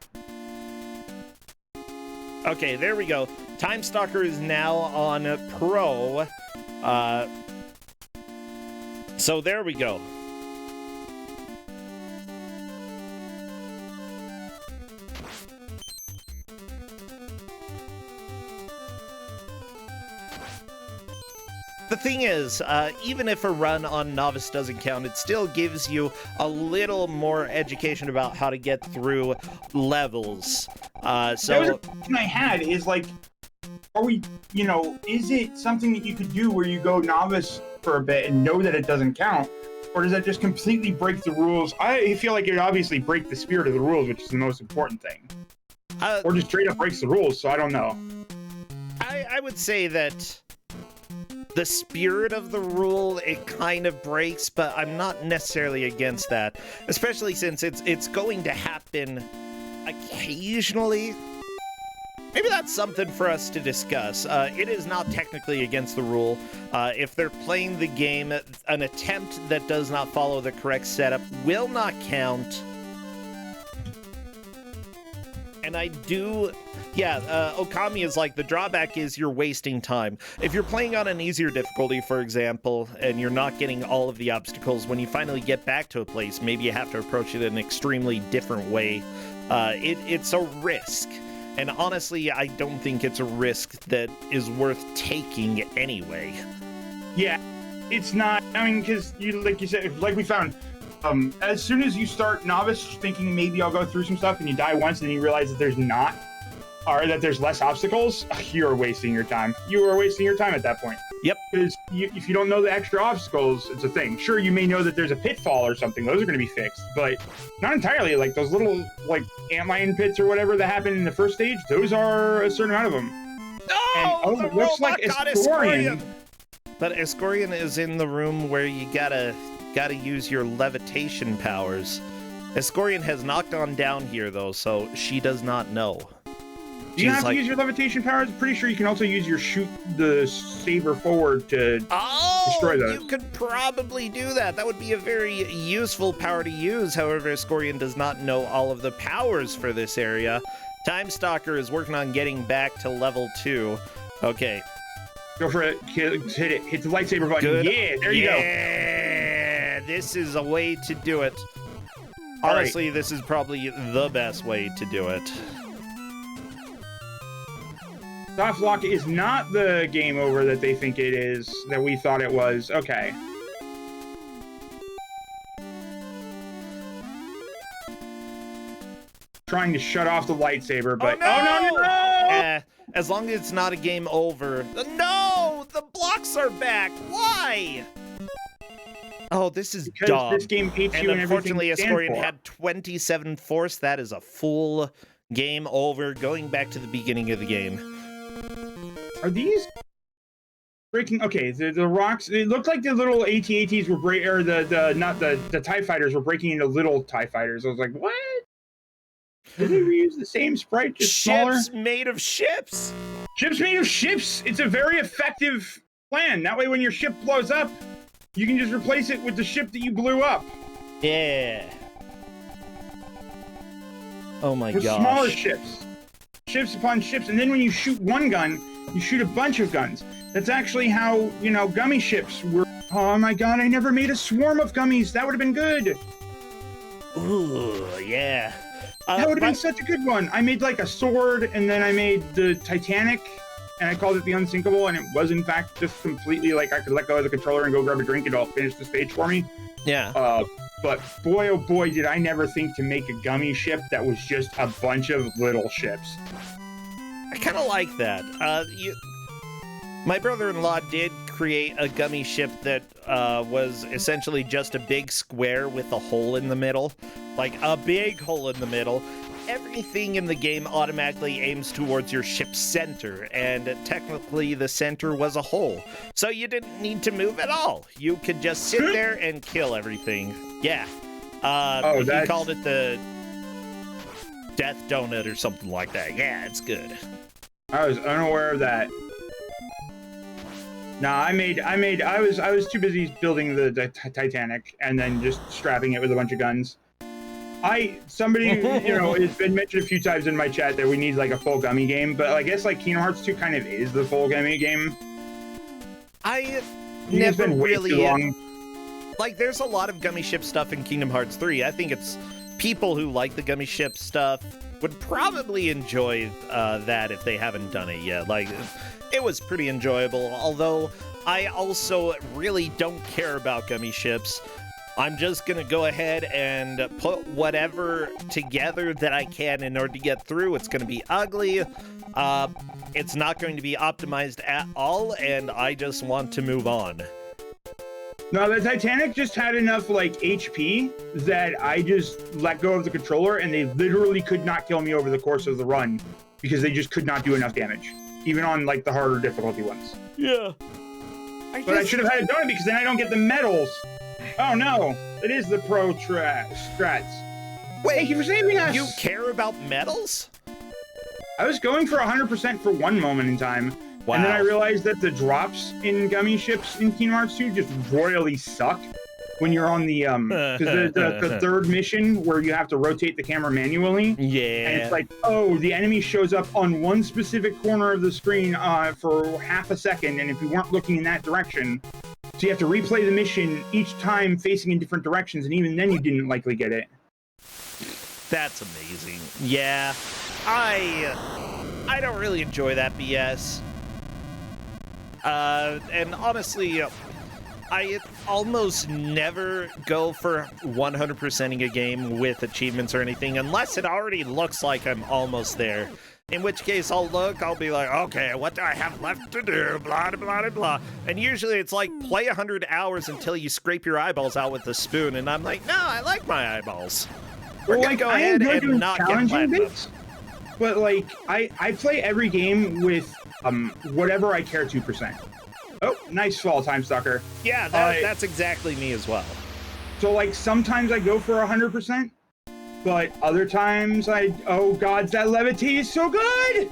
Okay, there we go. Time Stalker is now on Pro. So there we go. The thing is, even if a run on Novice doesn't count, it still gives you a little more education about how to get through levels. That was a question I had is like, are we, is it something that you could do where you go Novice for a bit and know that it doesn't count? Or does that just completely break the rules? I feel like it would obviously break the spirit of the rules, which is the most important thing. Or just straight up breaks the rules, so I don't know. I would say that the spirit of the rule, it kind of breaks, but I'm not necessarily against that, especially since it's going to happen occasionally. Maybe that's something for us to discuss. It is not technically against the rule. If they're playing the game, an attempt that does not follow the correct setup will not count. And I do... Yeah, Okami is like, the drawback is you're wasting time. If you're playing on an easier difficulty, for example, and you're not getting all of the obstacles, when you finally get back to a place, maybe you have to approach it in an extremely different way. It's a risk. And honestly, I don't think it's a risk that is worth taking anyway. Yeah, it's not. I mean, because like you said, like we found, as soon as you start Novice thinking maybe I'll go through some stuff and you die once and you realize that there's not, or that there's less obstacles, you're wasting your time. You are wasting your time at that point. Yep. Because if you don't know the extra obstacles, it's a thing. Sure, you may know that there's a pitfall or something. Those are going to be fixed, but not entirely. Like those little antlion pits or whatever that happen in the first stage, those are a certain amount of them. No! It looks like Escorian. But Escorian is in the room where you gotta use your levitation powers. Escorian has not gone down here though, so she does not know. Do you have to use your levitation powers? I'm pretty sure you can also use your shoot the saber forward to destroy those. You could probably do that. That would be a very useful power to use. However, Escorian does not know all of the powers for this area. Time Stalker is working on getting back to level 2. Okay. Go for it. Hit it. Hit the lightsaber button. Good. Yeah, there you go. Yeah, this is a way to do it. Honestly, this is probably the best way to do it. Soft lock is not the game over that they think it is, that we thought it was. Okay. Trying to shut off the lightsaber, but... Oh, no! As long as it's not a game over. No! The blocks are back! Why? Oh, this is because dumb. This game hates you and unfortunately, everything Escorian had 27 force. That is a full game over. Going back to the beginning of the game. Are these breaking? Okay, the rocks. It looked like the little AT-ATs were or the TIE fighters were breaking into little TIE fighters. I was like, what? Did they reuse the same sprite, just ships smaller? Made of ships. Ships made of ships. It's a very effective plan. That way, when your ship blows up, you can just replace it with the ship that you blew up. Yeah. Oh my gosh. Smaller ships. Ships upon ships, and then when you shoot one gun, you shoot a bunch of guns. That's actually how, gummy ships were. Oh my god, I never made a swarm of gummies. That would have been good. Ooh, yeah. That would have been such a good one. I made like a sword, and then I made the Titanic, and I called it the Unsinkable, and it was in fact just completely like I could let go of the controller and go grab a drink and it'll finish the stage for me. Yeah. But boy, oh boy, did I never think to make a gummy ship that was just a bunch of little ships. I kind of like that. My brother-in-law did create a gummy ship that was essentially just a big square with a hole in the middle. Like, a big hole in the middle. Everything in the game automatically aims towards your ship's center, and technically the center was a hole. So you didn't need to move at all. You could just sit there and kill everything. Yeah. He called it the Death Donut or something like that. Yeah, it's good. I was unaware of that. Nah, I was too busy building the Titanic and then just strapping it with a bunch of guns. Somebody, it's been mentioned a few times in my chat that we need like a full gummy game, but I guess like Kingdom Hearts 2 kind of is the full gummy game. I never really like. There's a lot of gummy ship stuff in Kingdom Hearts 3. I think it's people who like the gummy ship stuff would probably enjoy that if they haven't done it yet. Like, it was pretty enjoyable, although I also really don't care about gummy ships. I'm just gonna go ahead and put whatever together that I can in order to get through. It's gonna be ugly. It's not going to be optimized at all, and I just want to move on. No, the Titanic just had enough like HP that I just let go of the controller, and they literally could not kill me over the course of the run because they just could not do enough damage, even on like the harder difficulty ones. Yeah. But I should have had it done because then I don't get the medals. Oh no, it is the pro strats. Wait, thank you for saving us. You care about medals? I was going for 100% for one moment in time. Wow. And then I realized that the drops in gummy ships in Kingdom Hearts 2 just royally suck when you're on the the third mission where you have to rotate the camera manually. Yeah. And it's like, oh, the enemy shows up on one specific corner of the screen for half a second, and if you weren't looking in that direction, so you have to replay the mission each time facing in different directions, and even then you didn't likely get it. That's amazing. Yeah. I don't really enjoy that BS. And honestly, I almost never go for 100%ing a game with achievements or anything unless it already looks like I'm almost there. In which case I'll be like, okay, what do I have left to do? Blah, blah, blah, blah. And usually it's like, play 100 hours until you scrape your eyeballs out with a spoon. And I'm like, no, I like my eyeballs. We're gonna go ahead and not get platinum. Bits, but like, I play every game with whatever I care 2%. Oh, nice fall, Time Stalker. Yeah, that's exactly me as well. So like, sometimes I go for 100%. But other times oh god, that levitate is so good!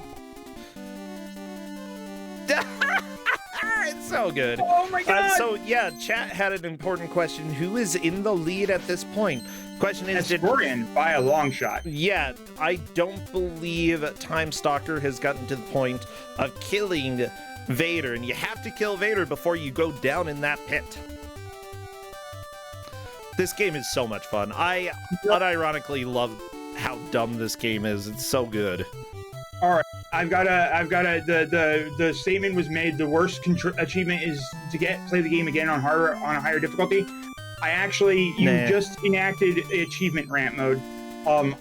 It's so good. Oh my god! So yeah, chat had an important question. Who is in the lead at this point? Question is, Historian by a long shot. Yeah, I don't believe Time Stalker has gotten to the point of killing Vader, and you have to kill Vader before you go down in that pit. This game is so much fun. I unironically love how dumb this game is. It's so good. All right, the statement was made. The worst achievement is to play the game again on a higher difficulty. You just enacted achievement rant mode.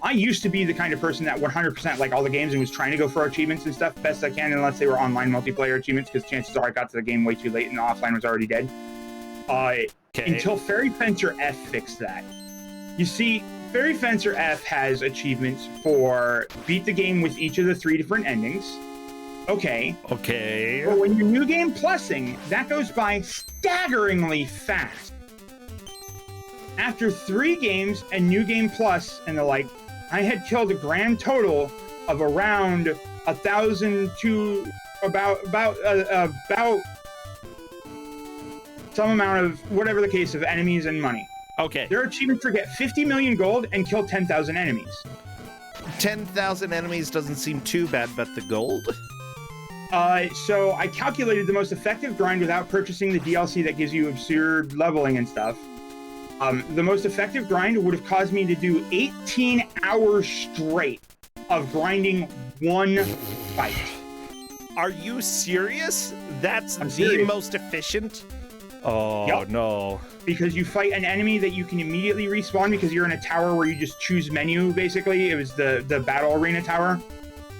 I used to be the kind of person that 100% like all the games and was trying to go for achievements and stuff best I can, unless they were online multiplayer achievements, because chances are I got to the game way too late and the offline was already dead. Until Fairy Fencer F fixed that. You see, Fairy Fencer F has achievements for beat the game with each of the 3 different endings. Okay. But when you're New Game Plusing, that goes by staggeringly fast. After 3 games and New Game Plus and the like, I had killed a grand total of around 1,000 to about some amount of whatever the case of enemies and money. Okay. Their achievement for get 50 million gold and kill 10,000 enemies. 10,000 enemies doesn't seem too bad, but the gold? So I calculated the most effective grind without purchasing the DLC that gives you absurd leveling and stuff. The most effective grind would have caused me to do 18 hours straight of grinding one fight. Are you serious? That's the serious. most efficient? Oh, yep. No. Because you fight an enemy that you can immediately respawn because you're in a tower where you just choose menu, basically. It was the battle arena tower.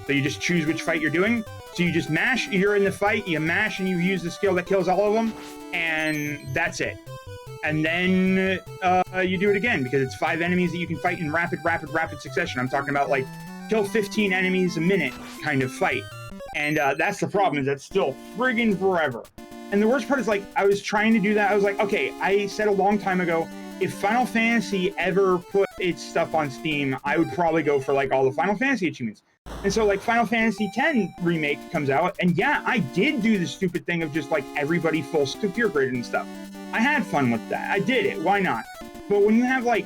So you just choose which fight you're doing. So you just mash, you're in the fight, you mash and you use the skill that kills all of them, and that's it. And then you do it again because it's 5 enemies that you can fight in rapid succession. I'm talking about like kill 15 enemies a minute kind of fight. And that's the problem, is that's still friggin' forever. And the worst part is, like, I was trying to do that. I was like, okay, I said a long time ago, if Final Fantasy ever put its stuff on Steam, I would probably go for, like, all the Final Fantasy achievements. And so, like, Final Fantasy X Remake comes out, and yeah, I did do the stupid thing of just, like, everybody full secure graded and stuff. I had fun with that. I did it. Why not? But when you have, like,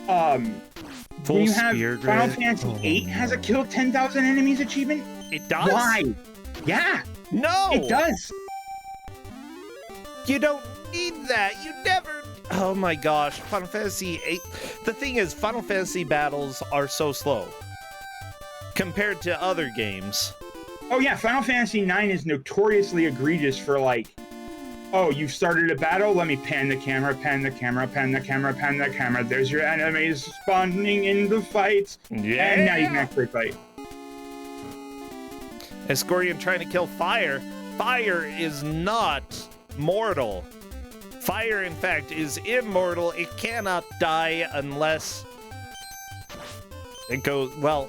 when you have Final Fantasy VIII has a kill 10,000 enemies achievement? It does? Why? Yeah. No! It does. You don't need that. You never... Oh my gosh. Final Fantasy VIII... The thing is, Final Fantasy battles are so slow compared to other games. Oh yeah, Final Fantasy IX is notoriously egregious for, like, Oh, you've started a battle? Let me pan the camera, pan the camera, pan the camera, pan the camera. There's your enemies spawning in the fight. Yeah. And now you can actually fight. Escorian trying to kill Fire. Fire is not mortal. Fire, in fact, is immortal. It cannot die unless it goes, well,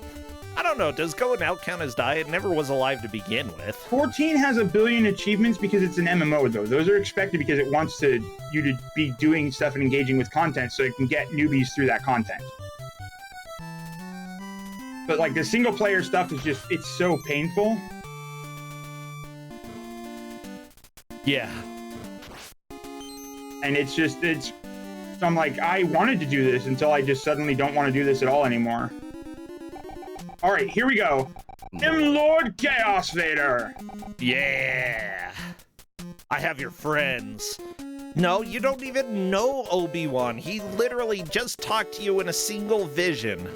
I don't know. Does go now count as die? It never was alive to begin with. 14 has a billion achievements because it's an MMO, though. Those are expected because it wants you to be doing stuff and engaging with content so it can get newbies through that content. But, like, the single-player stuff is just, it's so painful. Yeah. And it's just, so I'm like, I wanted to do this until I just suddenly don't want to do this at all anymore. All right, here we go. I'm Lord Chaos Vader. Yeah. I have your friends. No, you don't even know Obi-Wan. He literally just talked to you in a single vision.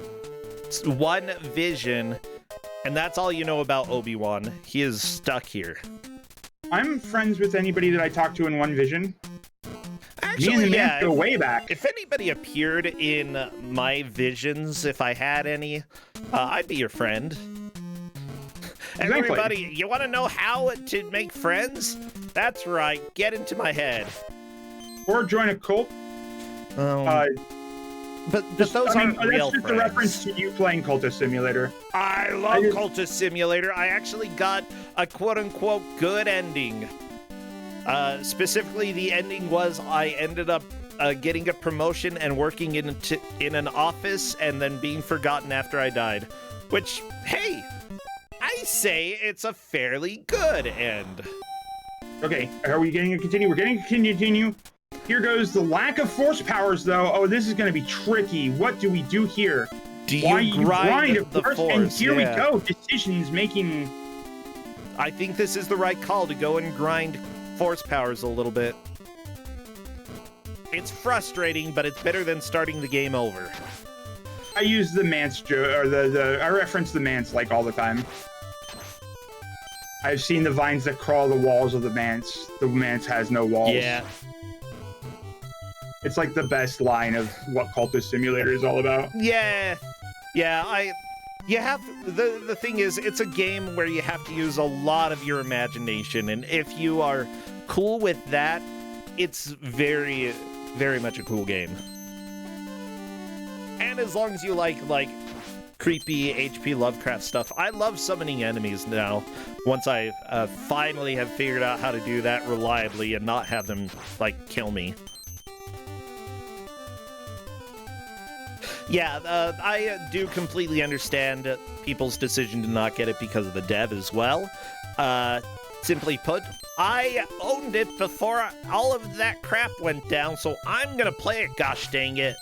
It's one vision, and that's all you know about Obi-Wan. He is stuck here. I'm friends with anybody that I talk to in one vision. Actually, me and the yeah, man go way back. If anybody appeared in my visions, if I had any, I'd be your friend. Exactly. Everybody, you want to know how to make friends? That's right, get into my head. Or join a cult. But those aren't real that's just friends. a reference to you playing Cultist Simulator. I love Cultist Simulator. I actually got a quote-unquote good ending. Specifically, the ending was I ended up getting a promotion and working in an office and then being forgotten after I died. Which, hey, I say it's a fairly good end. Okay, are we getting a continue? We're getting a continue. Here goes the lack of force powers, though. Oh, this is going to be tricky. What do we do here? Do you grind of the course? force? And here we go. Decisions making. I think this is the right call to go and grind force powers a little bit. It's frustrating, but it's better than starting the game over. I use the Mance or I reference the Mance like all the time. I've seen the vines that crawl the walls of the Mance. The Mance has no walls. Yeah. It's like the best line of what Cultist Simulator is all about. Yeah. Yeah, you have the thing is it's a game where you have to use a lot of your imagination, and if you are cool with that, it's very, very much a cool game. And as long as you like creepy HP Lovecraft stuff, I love summoning enemies now. Once I finally have figured out how to do that reliably and not have them kill me. Yeah, I do completely understand people's decision to not get it because of the dev as well. Simply put, I owned it before all of that crap went down, so I'm gonna play it, gosh dang it.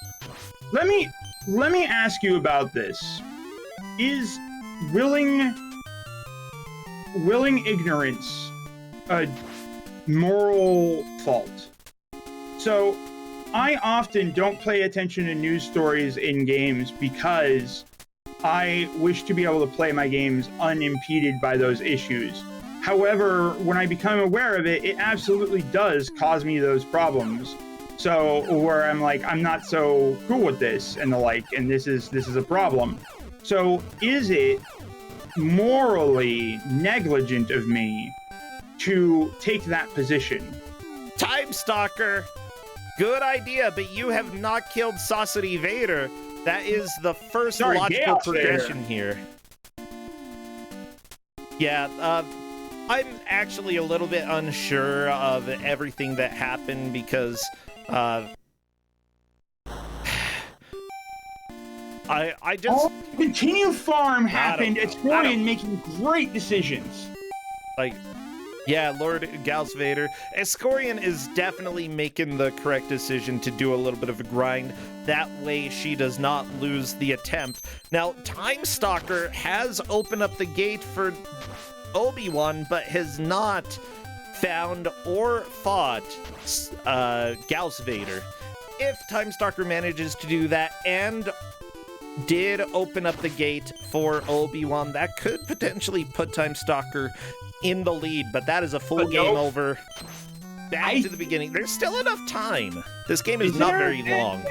Let me ask you about this. Is willing ignorance a moral fault? So, I often don't pay attention to news stories in games because I wish to be able to play my games unimpeded by those issues. However, when I become aware of it, it absolutely does cause me those problems. So, where I'm like, I'm not so cool with this and the like, and this is a problem. So, is it morally negligent of me to take that position? Time Stalker! Good idea, but you have not killed Kuso6rande Vader. That is the first logical progression here. Yeah, I'm actually a little bit unsure of everything that happened because I just Continue Farm happened. It's Florian making great decisions. Yeah, Lord Gals Vader. Escorian is definitely making the correct decision to do a little bit of a grind. That way she does not lose the attempt. Now, Time Stalker has opened up the gate for Obi-Wan, but has not found or fought Gals Vader. If Time Stalker manages to do that and did open up the gate for Obi-Wan, that could potentially put Time Stalker in the lead, but that is a full game over. back to the beginning. There's still enough time. This game is not very long.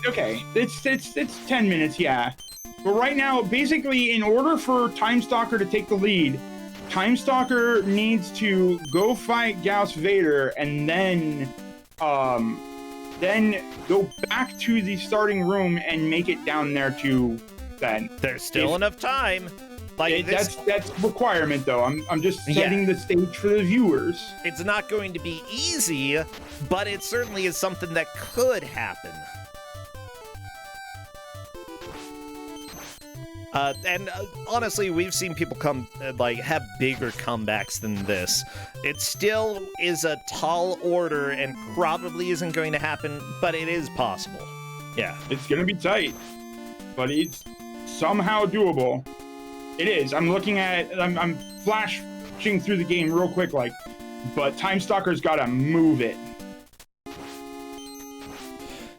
Okay, it's 10 minutes, yeah. But right now, basically, in order for Time Stalker to take the lead, Time Stalker needs to go fight Gauss Vader and then go back to the starting room and make it down there to then. There's still enough time. Like that's requirement though. I'm just setting the stage for the viewers. It's not going to be easy, but it certainly is something that could happen. Honestly, we've seen people have bigger comebacks than this. It still is a tall order and probably isn't going to happen, but it is possible. Yeah. It's gonna be tight, but it's somehow doable. It is. I'm flashing through the game real quick, but Time Stalker's gotta move it.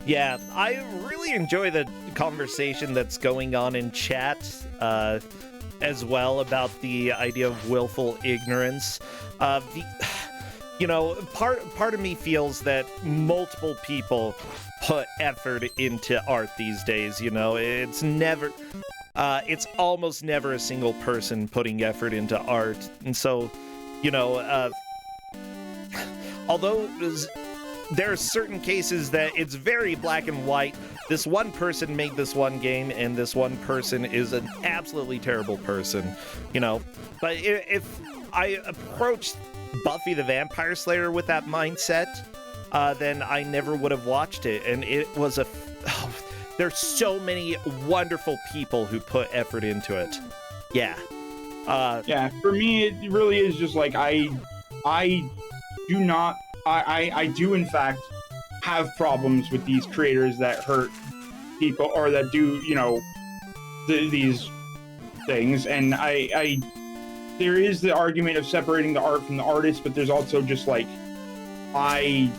Yeah, I really enjoy the conversation that's going on in chat as well about the idea of willful ignorance. Part of me feels that multiple people put effort into art these days. It's almost never a single person putting effort into art, and so although there are certain cases that it's very black and white. This one person made this one game, and this one person is an absolutely terrible person, But if I approached Buffy the Vampire Slayer with that mindset, then I never would have watched it. And it was there's so many wonderful people who put effort into it. Yeah. For me, it really is just I do, in fact, have problems with these creators that hurt people or that do, these things. And there is the argument of separating the art from the artist, but there's also just I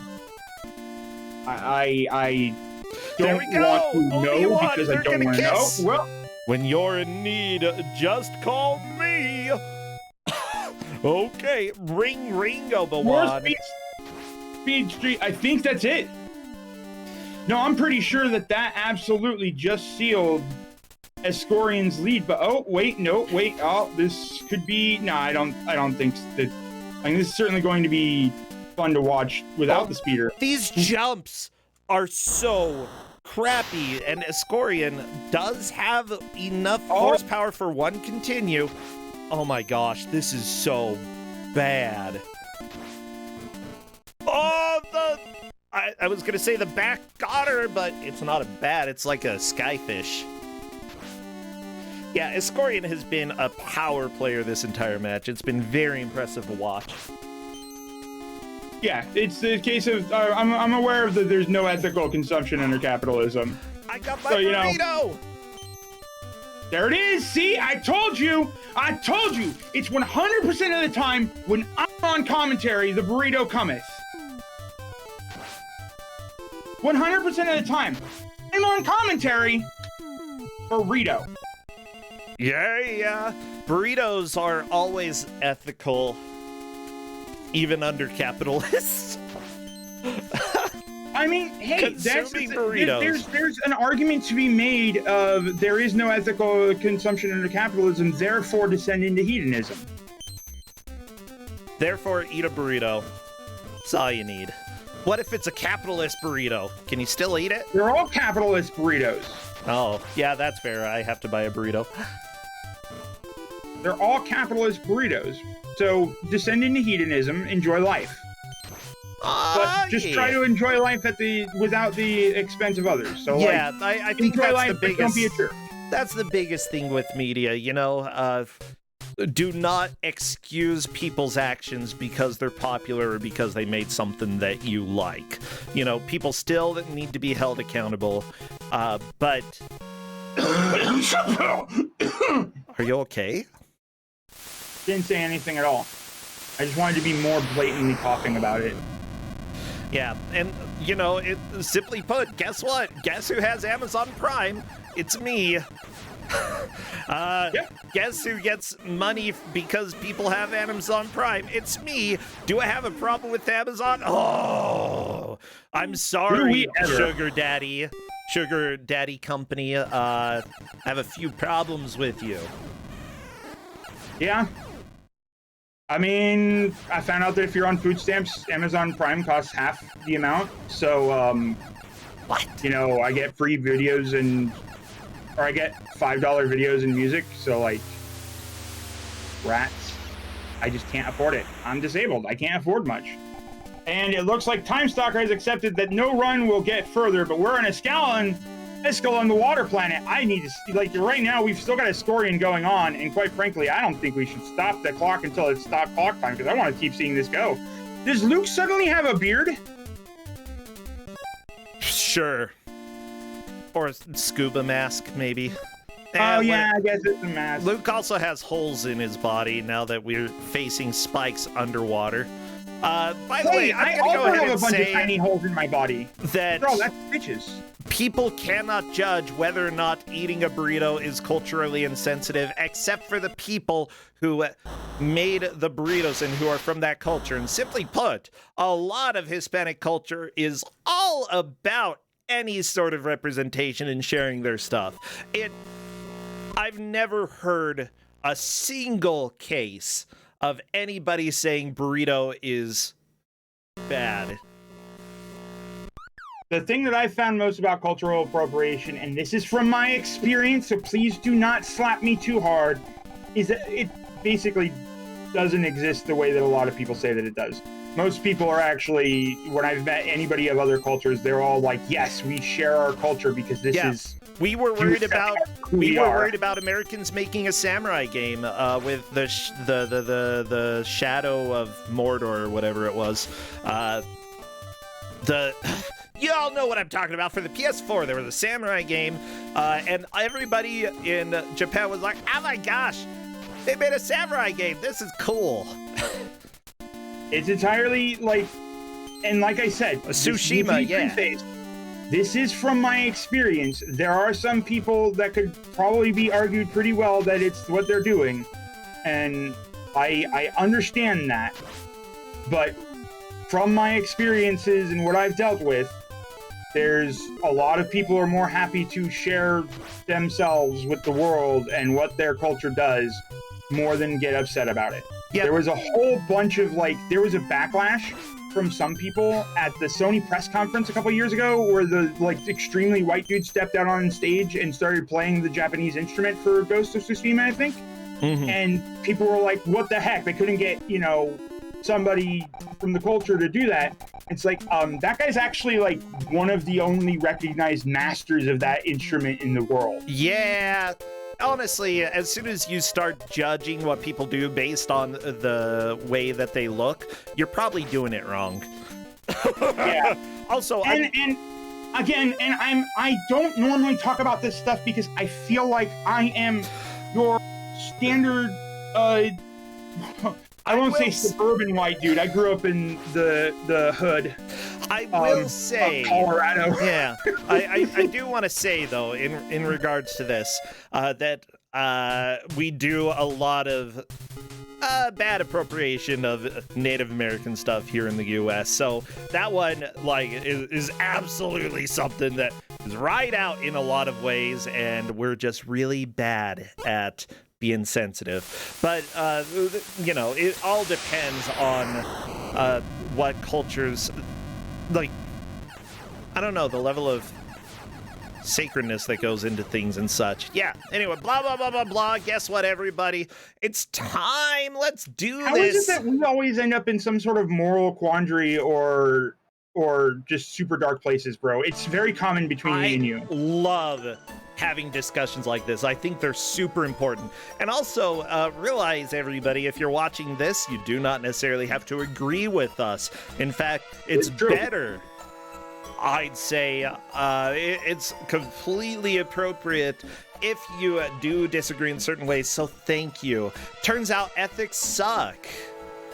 don't want to know because I don't want to know. Well, when you're in need, just call me. Okay, ring, Obi-Wan. Speed Street, I think that's it. No, I'm pretty sure that absolutely just sealed Escorian's lead. But this could be. No, I don't think that. This is certainly going to be fun to watch without the speeder. These jumps are so crappy, and Escorian does have enough horsepower for one continue. Oh my gosh, this is so bad. I was gonna say the back got her, but it's not a bat, it's like a skyfish. Yeah, Escorian has been a power player this entire match. It's been very impressive to watch. Yeah, it's the case of, I'm aware of that there's no ethical consumption under capitalism. I got my burrito! There it is! See, I told you! It's 100% of the time when I'm on commentary, the burrito cometh. 100% of the time. I'm on commentary, burrito. Yeah. Burritos are always ethical, even under capitalists. I mean, hey, burritos. There's an argument to be made of there is no ethical consumption under capitalism, therefore descend into hedonism. Therefore, eat a burrito. That's all you need. What if it's a capitalist burrito? Can you still eat it? They're all capitalist burritos. Oh, yeah, that's fair. I have to buy a burrito. They're all capitalist burritos. So descend into hedonism, enjoy life. But just try to enjoy life without the expense of others. So yeah, I think that's life, the biggest. Don't be a jerk. That's the biggest thing with media, do not excuse people's actions because they're popular or because they made something that you like. People still need to be held accountable. But are you okay? Didn't say anything at all. I just wanted to be more blatantly coughing about it. Yeah, and simply put, guess what? Guess who has Amazon Prime? It's me. Yep. Guess who gets money because people have Amazon Prime? It's me. Do I have a problem with Amazon? Oh, I'm sorry, Sugar Daddy Company. I have a few problems with you. Yeah. I mean, I found out that if you're on food stamps, Amazon Prime costs half the amount. So, What? you know, I get free videos or I get $5 videos and music. So, like, rats, I just can't afford it. I'm disabled. I can't afford much. And it looks like Time Stalker has accepted that no run will get further, but we're in Escalon, the water planet. I need to see, like, right now we've still got Ascorian going on, and quite frankly, I don't think we should stop the clock until it's stop clock time, because I want to keep seeing this go. Does Luke suddenly have a beard? Sure. Or a scuba mask, maybe. Oh, yeah, I guess it's a mask. Luke also has holes in his body now that we're facing spikes underwater. By the way, I'm going to go ahead and say... I also have a bunch of tiny holes in my body. That... Bro, that's bitches. People cannot judge whether or not eating a burrito is culturally insensitive, except for the people who made the burritos and who are from that culture. And simply put, a lot of Hispanic culture is all about any sort of representation and sharing their stuff. I've never heard a single case of anybody saying burrito is bad. The thing that I found most about cultural appropriation, and this is from my experience, so please do not slap me too hard, is that it basically doesn't exist the way that a lot of people say that it does. Most people are actually, when I've met anybody of other cultures, they're all like, yes, we share our culture because this is... We were worried about Americans making a samurai game with the Shadow of Mordor or whatever it was. You all know what I'm talking about. For the PS4, there was a samurai game, and everybody in Japan was like, oh my gosh, they made a samurai game. This is cool. It's entirely like, and like I said, Tsushima, yeah. This is from my experience. There are some people that could probably be argued pretty well that it's what they're doing, and I understand that. But from my experiences and what I've dealt with, there's a lot of people are more happy to share themselves with the world and what their culture does more than get upset about it. Yep. There was a whole bunch of there was a backlash from some people at the Sony press conference a couple years ago where the extremely white dude stepped out on stage and started playing the Japanese instrument for Ghost of Tsushima, I think. Mm-hmm. And people were like, what the heck? They couldn't get, somebody from the culture to do that. It's like, that guy's actually one of the only recognized masters of that instrument in the world. Yeah. Honestly, as soon as you start judging what people do based on the way that they look, you're probably doing it wrong. Yeah. Also, I don't normally talk about this stuff because I feel like I am your standard, I won't say suburban white dude. I grew up in the hood. I will say, Colorado. Yeah, I do want to say though, in regards to this, that we do a lot of bad appropriation of Native American stuff here in the U.S. So that one, is absolutely something that is right out in a lot of ways, and we're just really bad at being sensitive. But it all depends on what cultures, I don't know, the level of sacredness that goes into things and such. Yeah, anyway, blah blah blah blah blah. Guess what, everybody, it's time. Let's do this. How is it that we always end up in some sort of moral quandary or just super dark places, bro? It's very common between me and you. I love having discussions like this. I think they're super important. And also, realize, everybody, if you're watching this, you do not necessarily have to agree with us. In fact, it's better. I'd say it's completely appropriate if you do disagree in certain ways, so thank you. Turns out ethics suck.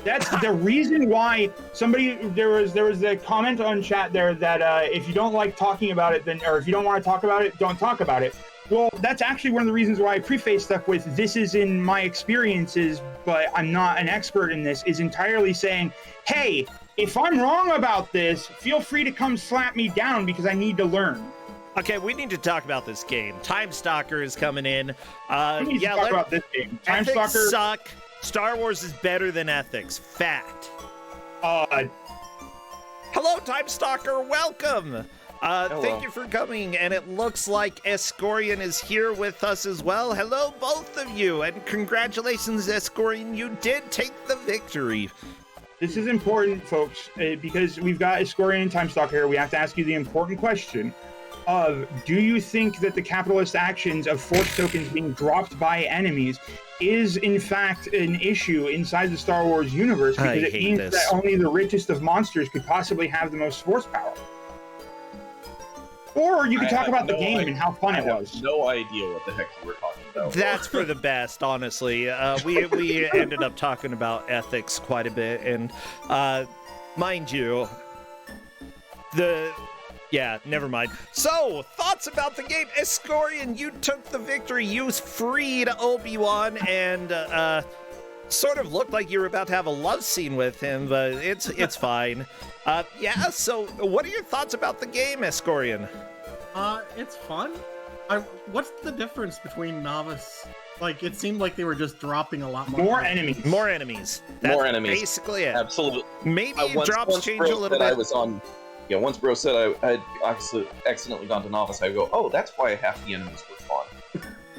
That's the reason why there was a comment on chat there that if you don't like talking about it, then, or if you don't want to talk about it, don't talk about it. Well, that's actually one of the reasons why I preface stuff with "this is in my experiences, but I'm not an expert in this," is entirely saying, hey, if I'm wrong about this, feel free to come slap me down because I need to learn. Okay, we need to talk about this game. Time Stalker is coming in. We need to talk about this game. Time Ethics Stalker suck. Star Wars is better than ethics. Fact. Hello, Time Stalker. Welcome. Thank you for coming. And it looks like Escorian is here with us as well. Hello, both of you. And congratulations, Escorian. You did take the victory. This is important, folks, because we've got Escorian and Time Stalker here. We have to ask you the important question of, do you think that the capitalist actions of force tokens being dropped by enemies is in fact an issue inside the Star Wars universe, because it means that only the richest of monsters could possibly have the most force power? Or you could talk about the game and how fun it was. No idea what the heck you were talking about. That's for the best, honestly. We ended up talking about ethics quite a bit, and mind you, yeah, never mind. So, thoughts about the game. Escorian, you took the victory. You freed Obi-Wan and sort of looked like you were about to have a love scene with him, but it's fine. Yeah, so what are your thoughts about the game, Escorian? It's fun. What's the difference between novice? Like, it seemed like they were just dropping a lot more. More enemies. More enemies. That's more enemies. Basically it. Absolutely. Maybe drops change a little bit. I was on... Yeah, once Bro said I had accidentally gone to novice, I go, oh, that's why half the enemies were fun.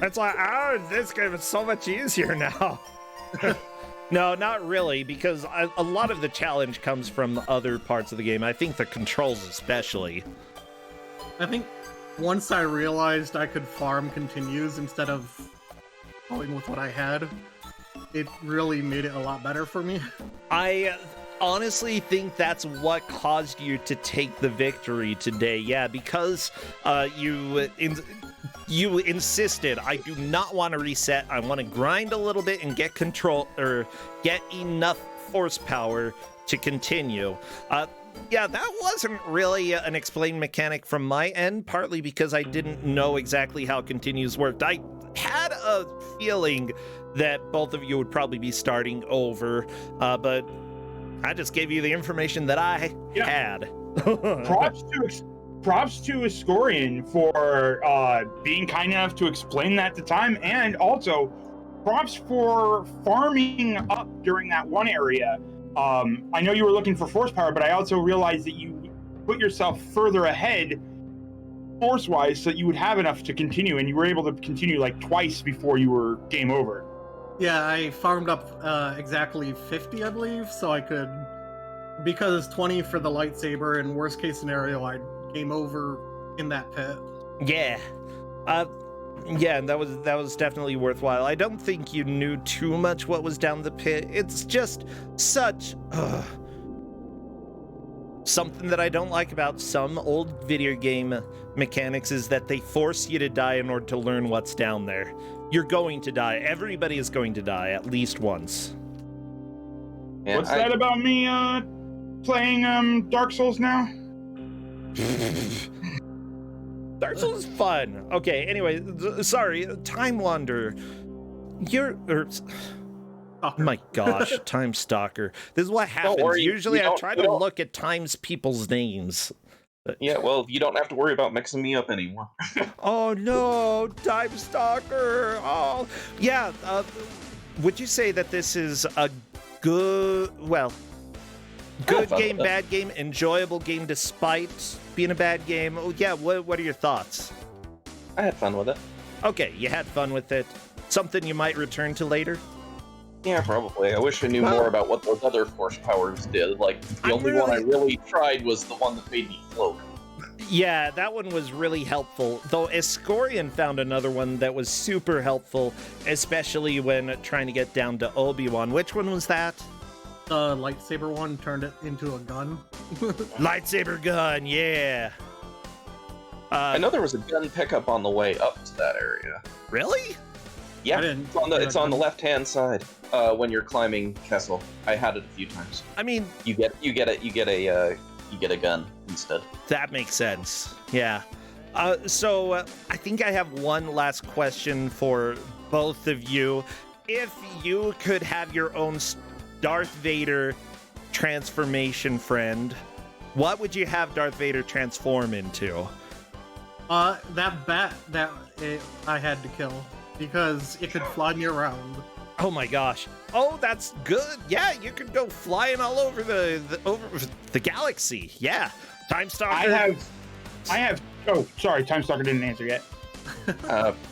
It's like, oh, this game is so much easier now. No, not really, because a lot of the challenge comes from other parts of the game. I think the controls especially. I think once I realized I could farm continues instead of going with what I had, it really made it a lot better for me. I honestly think that's what caused you to take the victory today. Yeah, because you insisted, I do not want to reset. I want to grind a little bit and get control, or get enough force power to continue. Yeah, that wasn't really an explained mechanic from my end, partly because I didn't know exactly how continues worked. I had a feeling that both of you would probably be starting over, but I just gave you the information that I had. Props to Escorian for being kind enough to explain that at the time, and also props for farming up during that one area. I know you were looking for force power, but I also realized that you put yourself further ahead force-wise so that you would have enough to continue, and you were able to continue like twice before you were game over. Yeah, I farmed up exactly 50, I believe, so I could, because 20 for the lightsaber, and worst case scenario, I'd game over in that pit. Yeah. Yeah, that was definitely worthwhile. I don't think you knew too much what was down the pit. It's just such something that I don't like about some old video game mechanics is that they force you to die in order to learn what's down there. You're going to die. Everybody is going to die at least once. Yeah, what's that about me playing Dark Souls now? Dark Souls is fun. Okay, anyway, sorry, Time Wander. Oh my gosh, Time Stalker. This is what happens. Usually I try to look at Time's people's names. Yeah, well, you don't have to worry about mixing me up anymore. Oh no, Time Stalker. Oh, yeah. Would you say that this is a good game, bad game, enjoyable game despite being a bad game? Oh, yeah, what are your thoughts? I had fun with it. Okay, you had fun with it. Something you might return to later? Yeah, probably. I wish I knew more about what those other force powers did. Like, the only one I really tried was the one that made me float. Yeah, that one was really helpful. Though Escorian found another one that was super helpful, especially when trying to get down to Obi-Wan. Which one was that? The lightsaber one turned it into a gun. Lightsaber gun, yeah. I know there was a gun pickup on the way up to that area. Really? Yeah, I didn't it's on the left-hand side when you're climbing Kessel. I had it a few times. I mean, You get a gun instead. that makes sense. Yeah. So I think I have one last question for both of you. If you could have your own Darth Vader transformation friend, what would you have Darth Vader transform into? That bat that I had to kill because it could fly me around. Oh my gosh. Oh, that's good. Yeah, you could go flying all over the galaxy. Yeah. Time Stalker. I have. Oh, sorry, Time Stalker didn't answer yet.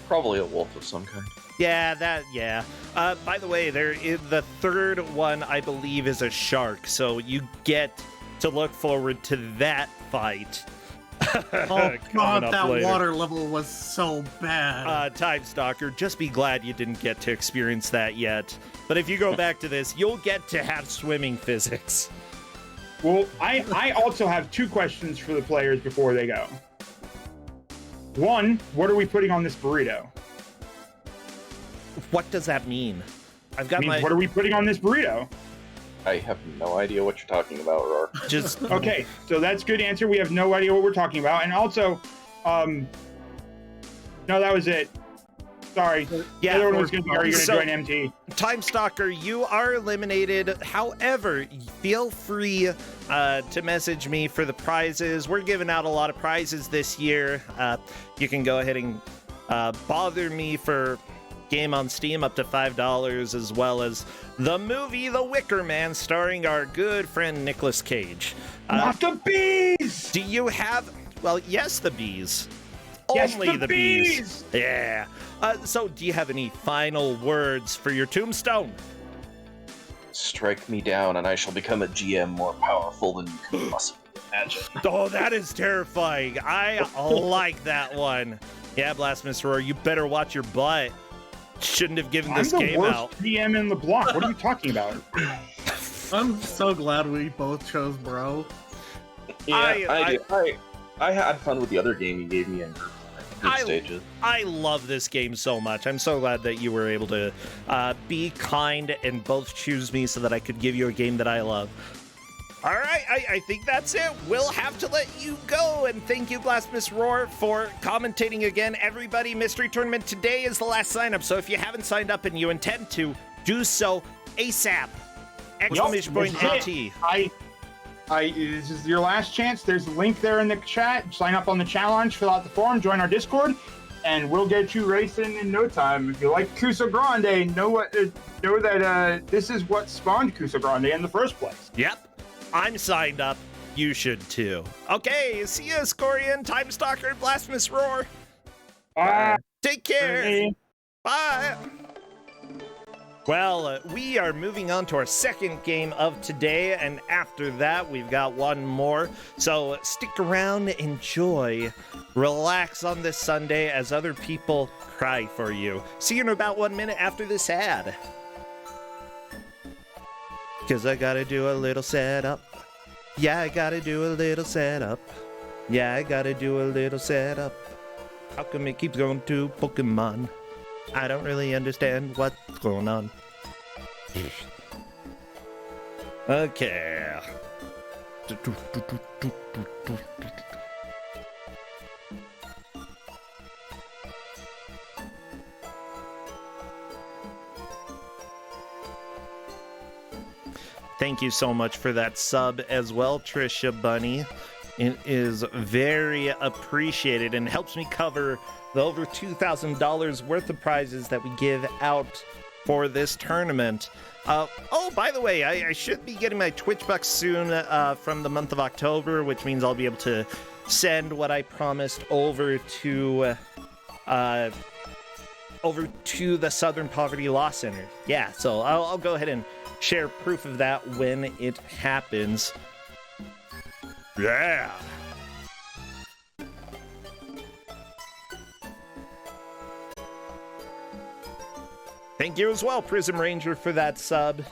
Probably a wolf of some kind. Yeah. By the way, the third one, I believe, is a shark. So you get to look forward to that fight. Oh god, that later. water level was so bad. Time Stalker, just be glad you didn't get to experience that yet. But if you go back to this, you'll get to have swimming physics. Well, I also have two questions for the players before they go. One, what are we putting on this burrito? What does that mean? What are we putting on this burrito? I have no idea what you're talking about, Roar. Just Okay, so that's a good answer. We have no idea what we're talking about. And also, no, that was it. Sorry. Yeah. The other one was going to be, are you going to join MT? Time Stalker, you are eliminated. However, feel free to message me for the prizes. We're giving out a lot of prizes this year. You can go ahead and bother me for game on Steam up to $5, as well as the movie The Wicker Man, starring our good friend Nicolas Cage. Not the bees! Do you have... Well, yes, the bees. Yes, Only the bees. Yeah. So, do you have any final words for your tombstone? Strike me down, and I shall become a GM more powerful than you could possibly imagine. Oh, that is terrifying. I like that one. Yeah, Blasphemous Roar, you better watch your butt. Shouldn't have given this game out. I'm the worst GM in the block. What are you talking about? I'm so glad we both chose bro. Yeah, I had fun with the other game you gave me in group stages. I love this game so much. I'm so glad that you were able to be kind and both choose me so that I could give you a game that I love. All right, I think that's it. We'll have to let you go. And thank you, Blasphemous Roar, for commentating again. Everybody, Mystery Tournament today is the last sign-up. So if you haven't signed up and you intend to, do so ASAP. Exclamation point LT. This is your last chance. There's a link there in the chat. Sign up on the challenge, fill out the form, join our Discord, and we'll get you racing in no time. If you like Kuso6rande, know that this is what spawned Kuso6rande in the first place. Yep. I'm signed up. You should too. Okay, see ya, Scorian, Time Stalker, and Blasphemous Roar. Bye. Take care. Bye. Well, we are moving on to our second game of today, and after that, we've got one more. So stick around, enjoy, relax on this Sunday as other people cry for you. See you in about 1 minute after this ad. Cause I gotta do a little setup. Yeah, I gotta do a little setup. Yeah, I gotta do a little setup. How come it keeps going to Pokemon? I don't really understand what's going on. Okay. Thank you so much for that sub as well, Trisha Bunny. It is very appreciated and helps me cover the over $2,000 worth of prizes that we give out for this tournament. Oh, by the way, I should be getting my Twitch bucks soon from the month of October, which means I'll be able to send what I promised over to the Southern Poverty Law Center. Yeah, so I'll go ahead and share proof of that when it happens. Yeah. Thank you as well, Prism Ranger, for that sub.